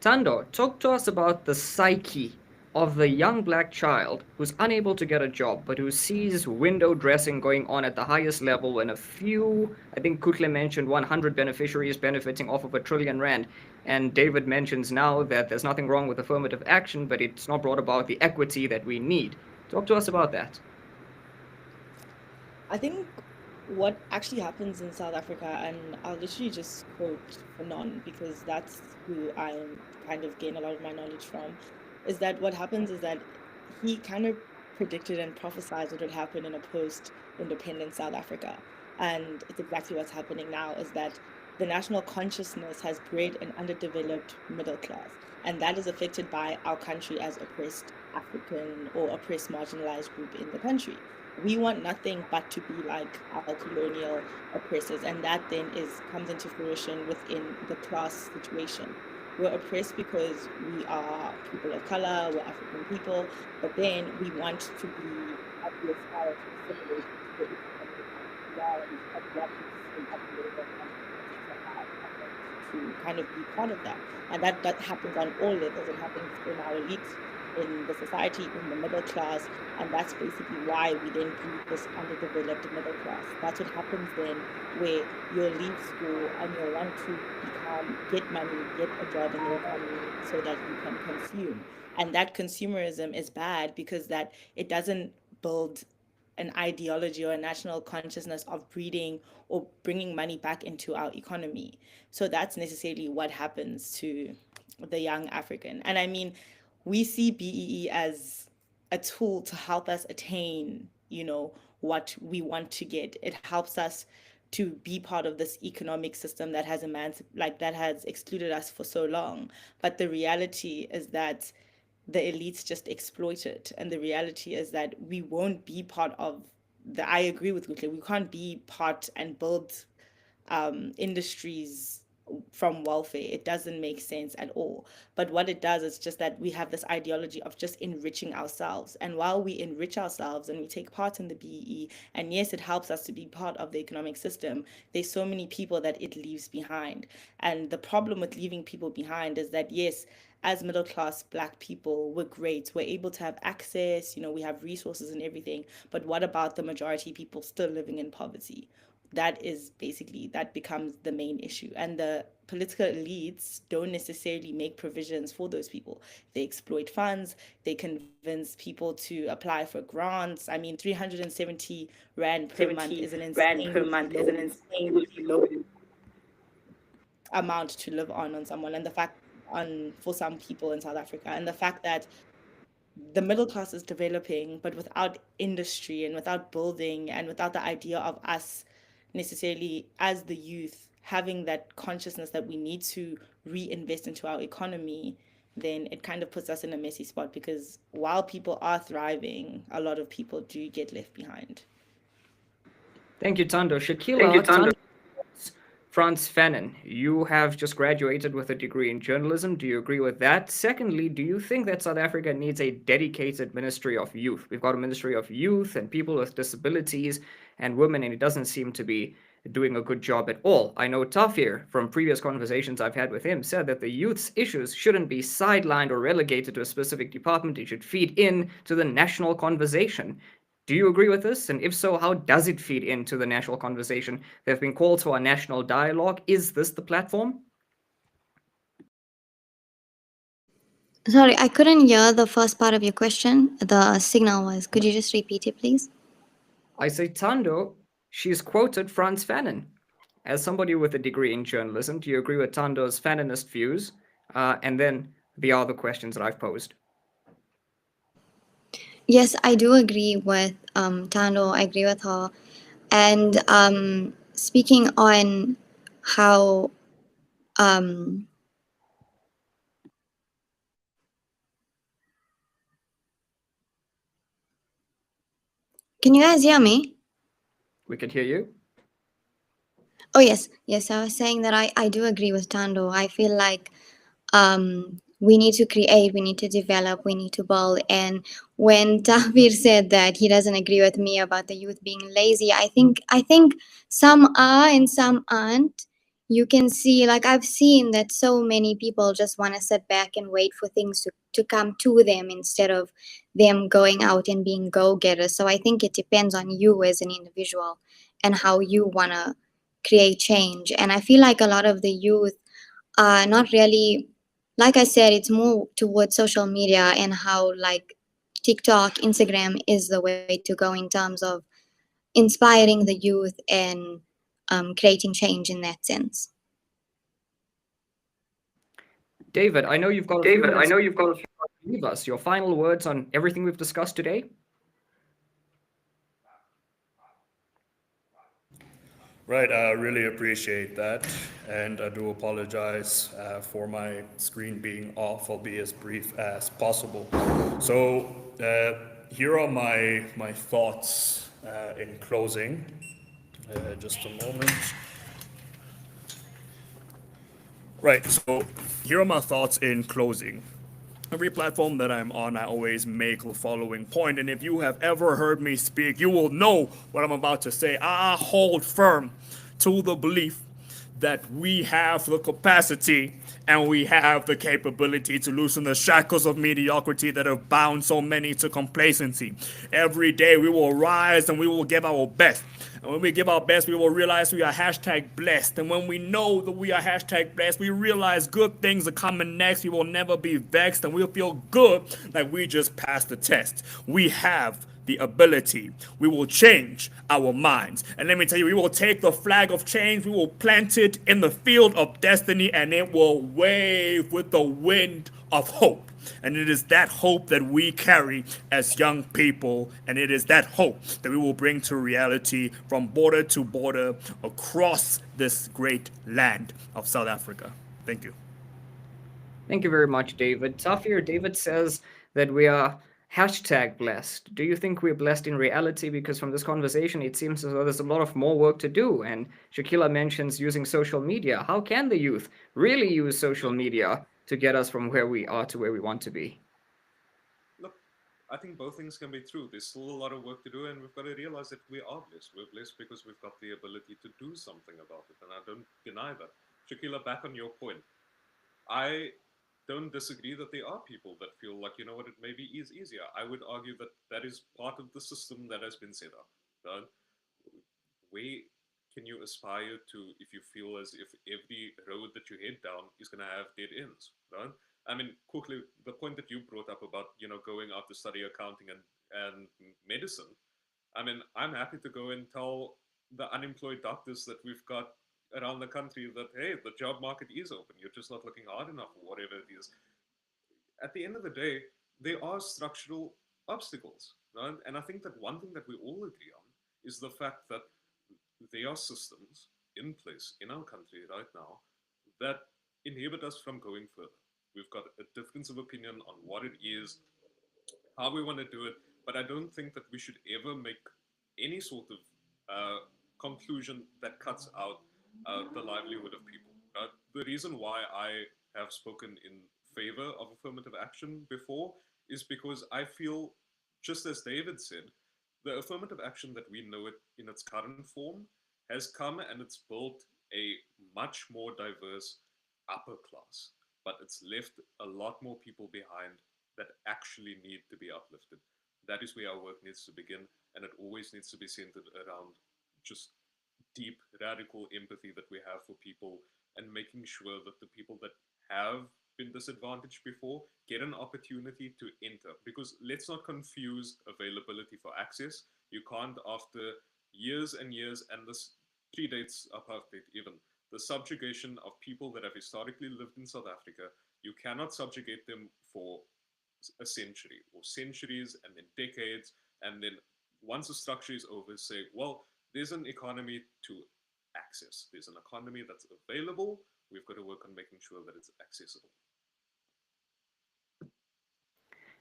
Tando, talk to us about the psyche of the young Black child who's unable to get a job, but who sees window dressing going on at the highest level and a few, I think Kuhle mentioned 100 beneficiaries benefiting off of R1 trillion. And David mentions now that there's nothing wrong with affirmative action, but it's not brought about the equity that we need. Talk to us about that. I think what actually happens in South Africa, and I'll literally just quote Fanon because that's who I kind of gain a lot of my knowledge from, is that what happens is that he kind of predicted and prophesied what would happen in a post-independent South Africa. And it's exactly what's happening now, is that the national consciousness has bred an underdeveloped middle class. And that is affected by our country as oppressed African or oppressed marginalized group in the country. We want nothing but to be like our colonial oppressors, and that then comes into fruition within the class situation. We're oppressed because we are people of color, we're African people, but then we want to be at the aspire to assimilate to the reality of what is in to kind of be part of that. And that happens on all levels. It happens in our elites, in the society, in the middle class, and that's basically why we then breed this underdeveloped middle class. That's what happens then, where you leave school and you want to get money, get a job in the economy so that you can consume. And that consumerism is bad because that it doesn't build an ideology or a national consciousness of breeding or bringing money back into our economy. So that's necessarily what happens to the young African. And I mean, we see BEE as a tool to help us attain, what we want to get. It helps us to be part of this economic system that has that has excluded us for so long. But the reality is that the elites just exploit it. And the reality is that we won't be part of I agree with Kuhle, we can't be part and build industries from welfare. It doesn't make sense at all. But what it does is just that we have this ideology of just enriching ourselves. And while we enrich ourselves and we take part in the BEE, and yes, it helps us to be part of the economic system, there's so many people that it leaves behind. And the problem with leaving people behind is that, yes, as middle class Black people, we're great. We're able to have access, we have resources and everything. But what about the majority people still living in poverty? That becomes the main issue. And the political elites don't necessarily make provisions for those people. They exploit funds, they convince people to apply for grants. I mean, 370 Rand per month is an insanely low amount to live on someone. And the fact for some people in South Africa, and the fact that the middle class is developing, but without industry and without building and without the idea of us necessarily as the youth having that consciousness that we need to reinvest into our economy, then it kind of puts us in a messy spot, because while people are thriving, a lot of people do get left behind. Thank you, Tando. Shakila, Frantz Fanon, you have just graduated with a degree in journalism. Do you agree with that? Secondly, do you think that South Africa needs a dedicated Ministry of Youth? We've got a Ministry of Youth and people with disabilities and women, and it doesn't seem to be doing a good job at all. I know Tafir, from previous conversations I've had with him, said that the youth's issues shouldn't be sidelined or relegated to a specific department. It should feed in to the national conversation. Do you agree with this? And if so, how does it feed into the national conversation? There have been calls for a national dialogue. Is this the platform? Sorry, I couldn't hear the first part of your question. The signal was. Could you just repeat it, please? I say, Tando, she's quoted Frantz Fanon. As somebody with a degree in journalism, do you agree with Tando's Fanonist views? And then the other questions that I've posed. Yes, I do agree with Tando. I agree with her. And speaking on how can you guys hear me? We can hear you. Oh, yes. Yes, I was saying that I do agree with Tando. I feel like we need to create, we need to develop, we need to build. And when Tavir said that he doesn't agree with me about the youth being lazy, I think some are and some aren't. You can see, like I've seen that so many people just want to sit back and wait for things to come to them instead of them going out and being go-getters. So I think it depends on you as an individual and how you want to create change. And I feel like a lot of the youth are not really, like I said, it's more towards social media and how like TikTok, Instagram is the way to go in terms of inspiring the youth and creating change in that sense. David, I know you've got a few minutes to leave us. Your final words on everything we've discussed today? Right, I really appreciate that, and I do apologize for my screen being off. I'll be as brief as possible. So here are my thoughts in closing. Just a moment. Right, so here are my thoughts in closing. Every platform that I'm on, I always make the following point, and if you have ever heard me speak, you will know what I'm about to say. I hold firm to the belief that we have the capacity and we have the capability to loosen the shackles of mediocrity that have bound so many to complacency. Every day we will rise and we will give our best. And when we give our best, we will realize we are #blessed. And when we know that we are #blessed, we realize good things are coming next. We will never be vexed and we'll feel good like we just passed the test. We have the ability. We will change our minds. And let me tell you, we will take the flag of change, we will plant it in the field of destiny, and it will wave with the wind of hope. And it is that hope that we carry as young people, and it is that hope that we will bring to reality from border to border across this great land of South Africa. Thank you. Thank you very much, David. Safir, David says that we are hashtag blessed. Do you think we're blessed in reality? Because from this conversation, it seems as though there's a lot of more work to do. And Shakila mentions using social media. How can the youth really use social media to get us from where we are to where we want to be? Look, I think both things can be true. There's still a lot of work to do, and we've got to realize that we are blessed. We're blessed because we've got the ability to do something about it, and I don't deny that. Shakila, back on your point, I don't disagree that there are people that feel like, you know what, it maybe is easier. I would argue that that is part of the system that has been set up. Right? Where can you aspire to if you feel as if every road that you head down is going to have dead ends? Right? I mean, quickly, the point that you brought up about, you know, going out to study accounting and medicine, I mean, I'm happy to go and tell the unemployed doctors that we've got around the country that, hey, the job market is open. You're just not looking hard enough or whatever it is. At the end of the day, there are structural obstacles. Right? And I think that one thing that we all agree on is the fact that there are systems in place in our country right now that inhibit us from going further. We've got a difference of opinion on what it is, how we want to do it, but I don't think that we should ever make any sort of conclusion that cuts out the livelihood of people. The reason why I have spoken in favor of affirmative action before is because I feel, just as David said, the affirmative action that we know it in its current form has come and it's built a much more diverse upper class, but it's left a lot more people behind that actually need to be uplifted. That is where our work needs to begin, and it always needs to be centered around just deep, radical empathy that we have for people and making sure that the people that have been disadvantaged before get an opportunity to enter. Because let's not confuse availability for access. You can't, after years and years, and this predates apartheid even, the subjugation of people that have historically lived in South Africa, you cannot subjugate them for a century or centuries and then decades, and then once the structure is over, say, well, there's an economy to access, there's an economy that's available, we've got to work on making sure that it's accessible.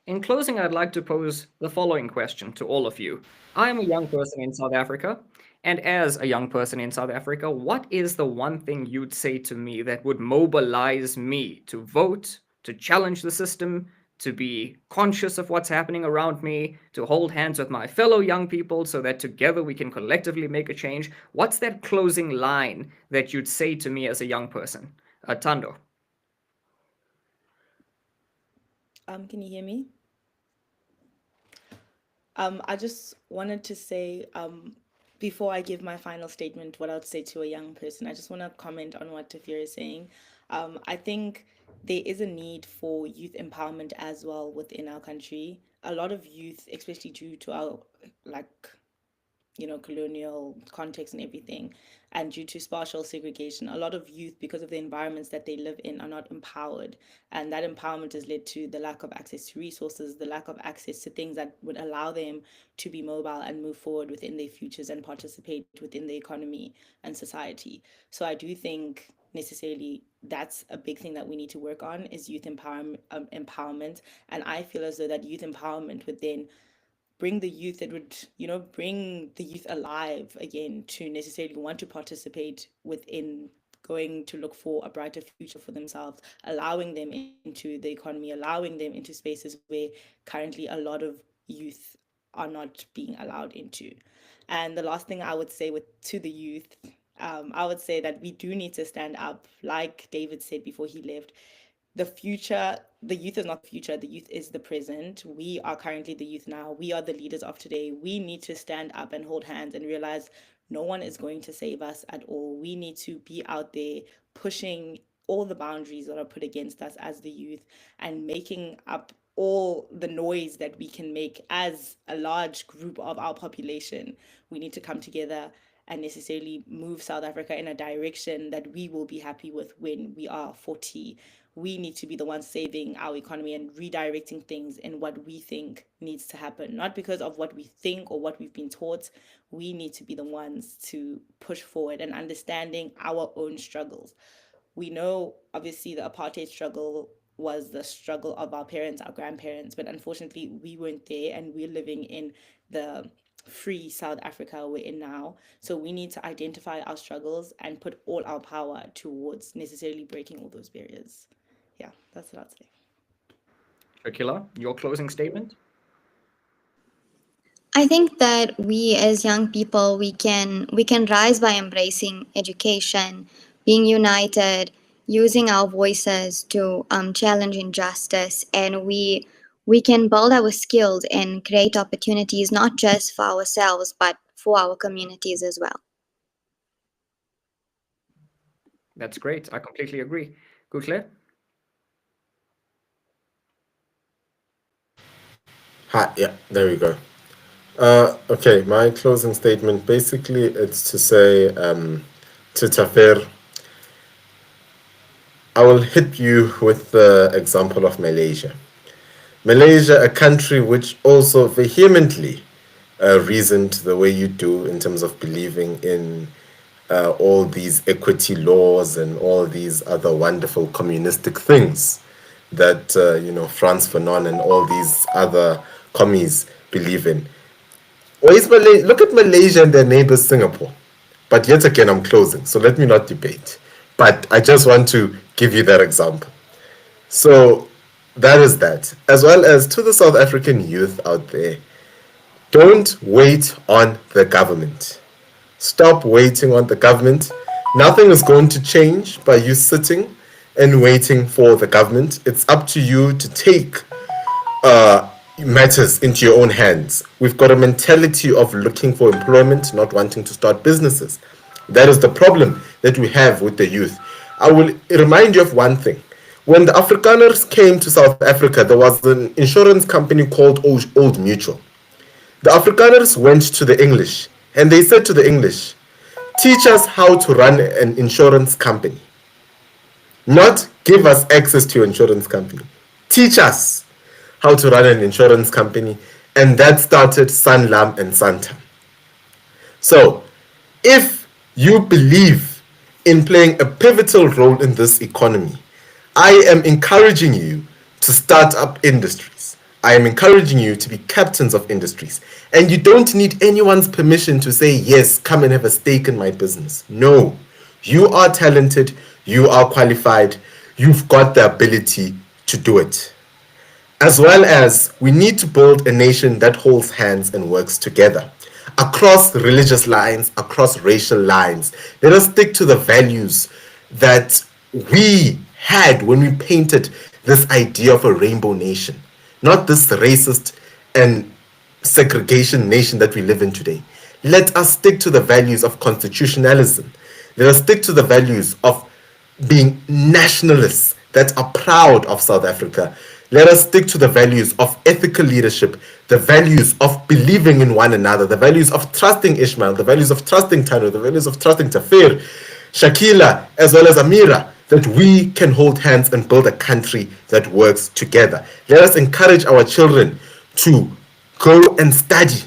In closing, I'd like to pose the following question to all of you. I am a young person in South Africa, and as a young person in South Africa, what is the one thing you'd say to me that would mobilize me to vote, to challenge the system, to be conscious of what's happening around me, to hold hands with my fellow young people so that together we can collectively make a change? What's that closing line that you'd say to me as a young person? Tando. Can you hear me? I just wanted to say, before I give my final statement, what I would say to a young person, I just want to comment on what Tafir is saying. I think there is a need for youth empowerment as well within our country. A lot of youth, especially due to our like colonial context and everything, and due to spatial segregation, a lot of youth, because of the environments that they live in, are not empowered. And that empowerment has led to the lack of access to resources, the lack of access to things that would allow them to be mobile and move forward within their futures and participate within the economy and society. So I do think necessarily that's a big thing that we need to work on is youth empowerment. And I feel as though that youth empowerment would then bring the youth, that would bring the youth alive again to necessarily want to participate within going to look for a brighter future for themselves, allowing them into the economy, allowing them into spaces where currently a lot of youth are not being allowed into. And the last thing I would say to the youth, I would say that we do need to stand up, like David said before he left. The youth is not the future, the youth is the present. We are currently the youth now. We are the leaders of today. We need to stand up and hold hands and realize no one is going to save us at all. We need to be out there pushing all the boundaries that are put against us as the youth and making up all the noise that we can make as a large group of our population. We need to come together and necessarily move South Africa in a direction that we will be happy with when we are 40. We need to be the ones saving our economy and redirecting things in what we think needs to happen, not because of what we think or what we've been taught. We need to be the ones to push forward and understanding our own struggles. We know, obviously, the apartheid struggle was the struggle of our parents, our grandparents, but unfortunately, we weren't there, and we're living in the free South Africa we're in now. So we need to identify our struggles and put all our power towards necessarily breaking all those barriers. Yeah, that's what I'd say. Shakila, your closing statement? I think that we as young people we can rise by embracing education, being united, using our voices to challenge injustice, and we can build our skills and create opportunities not just for ourselves but for our communities as well. That's great. I completely agree. Kuhle? Hi, yeah, there we go. Okay, my closing statement, basically it's to say to Tafir, I will hit you with the example of Malaysia. Malaysia, a country which also vehemently reasoned the way you do in terms of believing in all these equity laws and all these other wonderful communistic things that, Frantz Fanon and all these other commies believe in. Look at Malaysia and their neighbor Singapore. But yet again, I'm closing, so let me not debate. But I just want to give you that example. So that is that. As well as to the South African youth out there, don't wait on the government. Stop waiting on the government. Nothing is going to change by you sitting and waiting for the government. It's up to you to take matters into your own hands. We've got a mentality of looking for employment, not wanting to start businesses. That is the problem that we have with the youth. I will remind you of one thing. When the Afrikaners came to South Africa, there was an insurance company called Old Mutual. The Afrikaners went to the English and they said to the English, teach us how to run an insurance company. Not give us access to your insurance company. Teach us how to run an insurance company, and that started Sanlam and Santam. So, if you believe in playing a pivotal role in this economy, I am encouraging you to start up industries. I am encouraging you to be captains of industries. And you don't need anyone's permission to say, yes, come and have a stake in my business. No, you are talented, you are qualified, you've got the ability to do it. As well as we need to build a nation that holds hands and works together across religious lines, across racial lines. Let us stick to the values that we had when we painted this idea of a rainbow nation, not this racist and segregation nation that we live in today. Let us stick to the values of constitutionalism. Let us stick to the values of being nationalists that are proud of South Africa. Let us stick to the values of ethical leadership, the values of believing in one another, the values of trusting Ishmael, the values of trusting Tano, the values of trusting Tafir, Shakila, as well as Amira, that we can hold hands and build a country that works together. Let us encourage our children to go and study.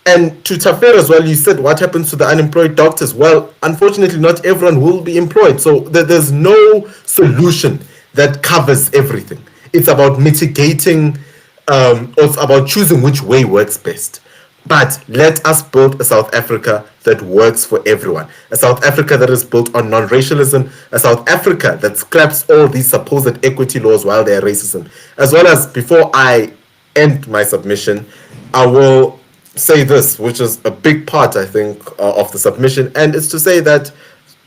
And to Tafir as well, you said, what happens to the unemployed doctors? Well, unfortunately, not everyone will be employed. So there's no solution that covers everything. It's about mitigating, it's about choosing which way works best. But let us build a South Africa that works for everyone. A South Africa that is built on non-racialism. A South Africa that scraps all these supposed equity laws while they are racism. As well as, before I end my submission, I will say this, which is a big part, I think, of the submission. And it's to say that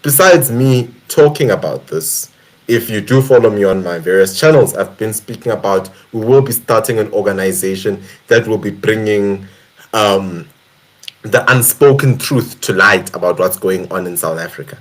besides me talking about this, if you do follow me on my various channels, I've been speaking about, we will be starting an organization that will be bringing the unspoken truth to light about what's going on in South Africa.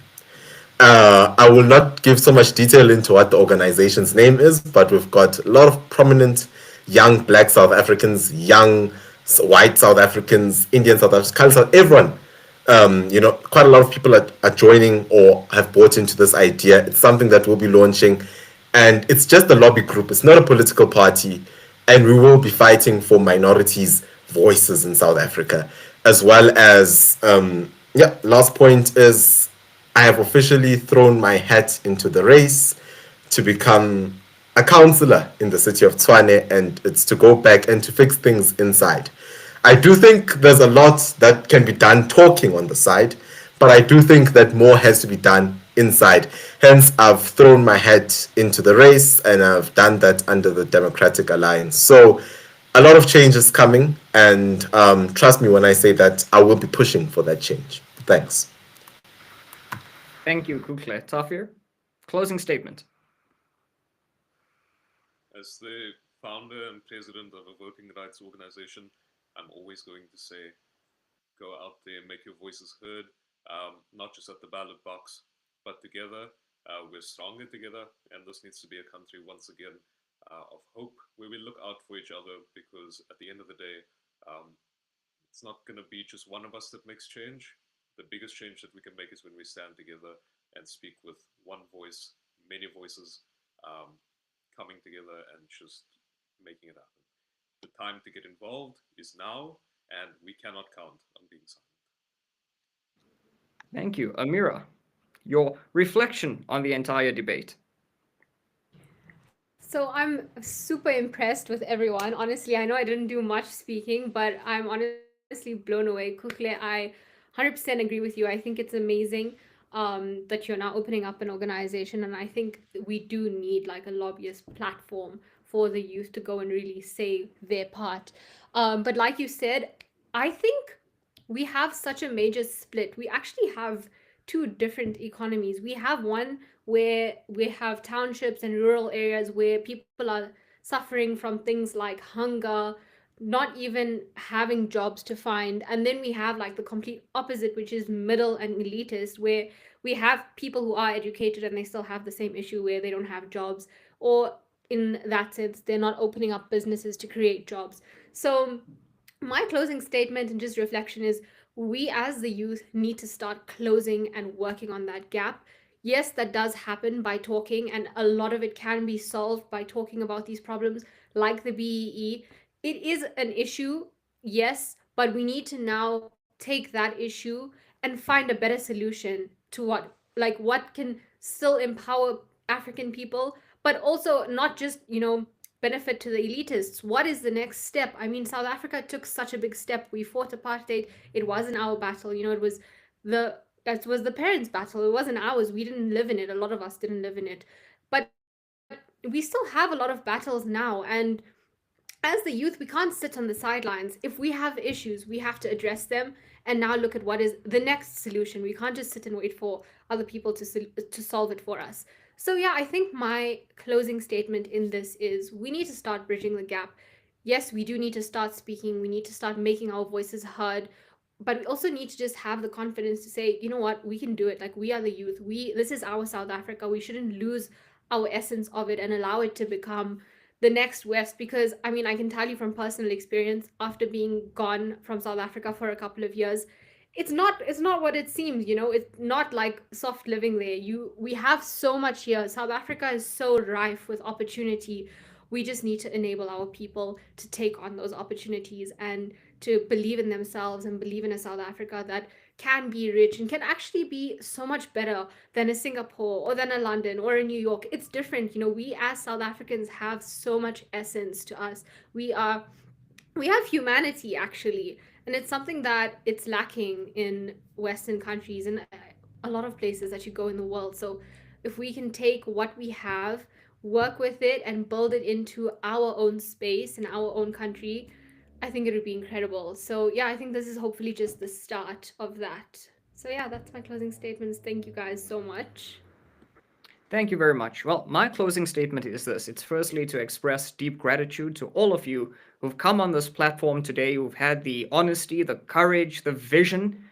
I will not give so much detail into what the organization's name is, but we've got a lot of prominent young black South Africans, young white South Africans, Indian South Africans, everyone. Quite a lot of people are joining or have bought into this idea. It's something that we'll be launching, and it's just a lobby group. It's not a political party, and we will be fighting for minorities' voices in South Africa, as well as last point is I have officially thrown my hat into the race to become a councillor in the city of Tshwane, and it's to go back and to fix things inside. I do think there's a lot that can be done talking on the side, but I do think that more has to be done inside. Hence, I've thrown my hat into the race, and I've done that under the Democratic Alliance. So a lot of change is coming, and trust me when I say that I will be pushing for that change. Thanks. Thank you, Kuhle. Tafir, closing statement. As the founder and president of a voting rights organization, I'm always going to say, go out there, make your voices heard, not just at the ballot box, but together. We're stronger together, and this needs to be a country, once again, of hope, where we look out for each other, because at the end of the day, it's not going to be just one of us that makes change. The biggest change that we can make is when we stand together and speak with one voice, many voices, coming together and just making it happen. The time to get involved is now, and we cannot count on being silent. Thank you. Amira, your reflection on the entire debate. So I'm super impressed with everyone. Honestly, I know I didn't do much speaking, but I'm honestly blown away. Kuhle, I 100% agree with you. I think it's amazing that you're now opening up an organization, and I think we do need like a lobbyist platform for the youth to go and really say their part. But like you said, I think we have such a major split. We actually have two different economies. We have one where we have townships and rural areas where people are suffering from things like hunger, not even having jobs to find. And then we have like the complete opposite, which is middle and elitist, where we have people who are educated and they still have the same issue where they don't have jobs, or in that sense, they're not opening up businesses to create jobs. So my closing statement and just reflection is we as the youth need to start closing and working on that gap. Yes, that does happen by talking, and a lot of it can be solved by talking about these problems like the BEE. It is an issue, yes, but we need to now take that issue and find a better solution to what can still empower African people, but also not just, benefit to the elitists. What is the next step? I mean, South Africa took such a big step. We fought apartheid. It wasn't our battle. It was that was the parents' battle. It wasn't ours. We didn't live in it. A lot of us didn't live in it. But we still have a lot of battles now. And as the youth, we can't sit on the sidelines. If we have issues, we have to address them and now look at what is the next solution. We can't just sit and wait for other people to solve it for us. So yeah, I think my closing statement in this is we need to start bridging the gap. Yes, we do need to start speaking. We need to start making our voices heard. But we also need to just have the confidence to say, you know what, we can do it. Like, we are the youth. This is our South Africa. We shouldn't lose our essence of it and allow it to become the next West. Because I mean, I can tell you from personal experience, after being gone from South Africa for a couple of years, it's not what it seems. It's not like soft living there. We have so much here. South Africa is so rife with opportunity. We just need to enable our people to take on those opportunities and to believe in themselves and believe in a South Africa that can be rich and can actually be so much better than a Singapore or than a London or a New York. It's different. We as South Africans have so much essence to us. We have humanity, actually, and it's something that it's lacking in Western countries and a lot of places that you go in the world. So if we can take what we have, work with it, and build it into our own space and our own country, I think it would be incredible. So yeah, I think this is hopefully just the start of that. So yeah, that's my closing statements. Thank you guys so much. Thank you very much. Well, my closing statement is this. It's firstly to express deep gratitude to all of you who've come on this platform today, who've had the honesty, the courage, the vision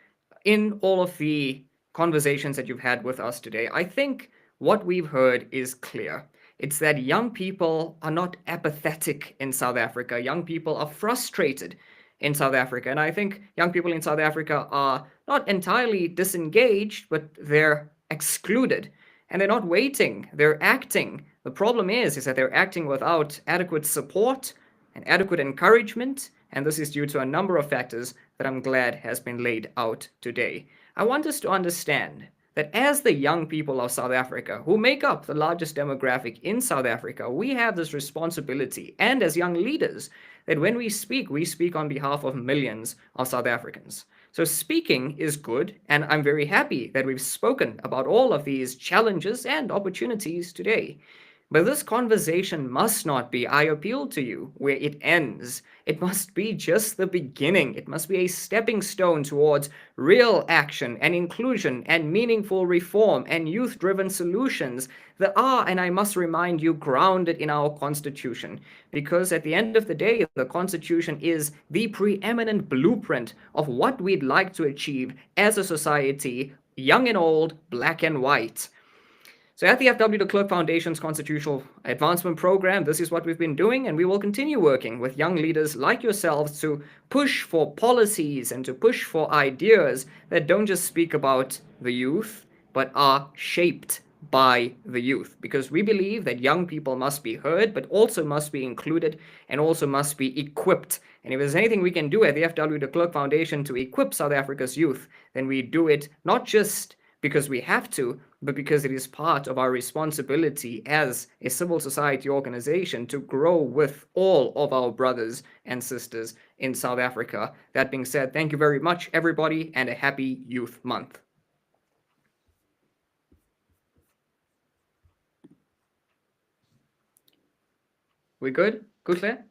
in all of the conversations that you've had with us today. I think what we've heard is clear. It's that young people are not apathetic in South Africa. Young people are frustrated in South Africa. And I think young people in South Africa are not entirely disengaged, but they're excluded. And they're not waiting, they're acting. The problem is that they're acting without adequate support and adequate encouragement. And this is due to a number of factors that I'm glad has been laid out today. I want us to understand that as the young people of South Africa, who make up the largest demographic in South Africa, we have this responsibility, and as young leaders, that when we speak on behalf of millions of South Africans. So speaking is good, and I'm very happy that we've spoken about all of these challenges and opportunities today. But this conversation must not be, I appeal to you, where it ends. It must be just the beginning. It must be a stepping stone towards real action and inclusion and meaningful reform and youth-driven solutions that are, and I must remind you, grounded in our Constitution. Because at the end of the day, the Constitution is the preeminent blueprint of what we'd like to achieve as a society, young and old, black and white. So at the FW, the Klerk Foundation's Constitutional Advancement Program, this is what we've been doing, and we will continue working with young leaders like yourselves to push for policies and to push for ideas that don't just speak about the youth, but are shaped by the youth. Because we believe that young people must be heard, but also must be included and also must be equipped. And if there's anything we can do at the FW, the Klerk Foundation, to equip South Africa's youth, then we do it not just because we have to, but because it is part of our responsibility as a civil society organization to grow with all of our brothers and sisters in South Africa. That being said, thank you very much, everybody, and a happy Youth Month. We good? Kuhle?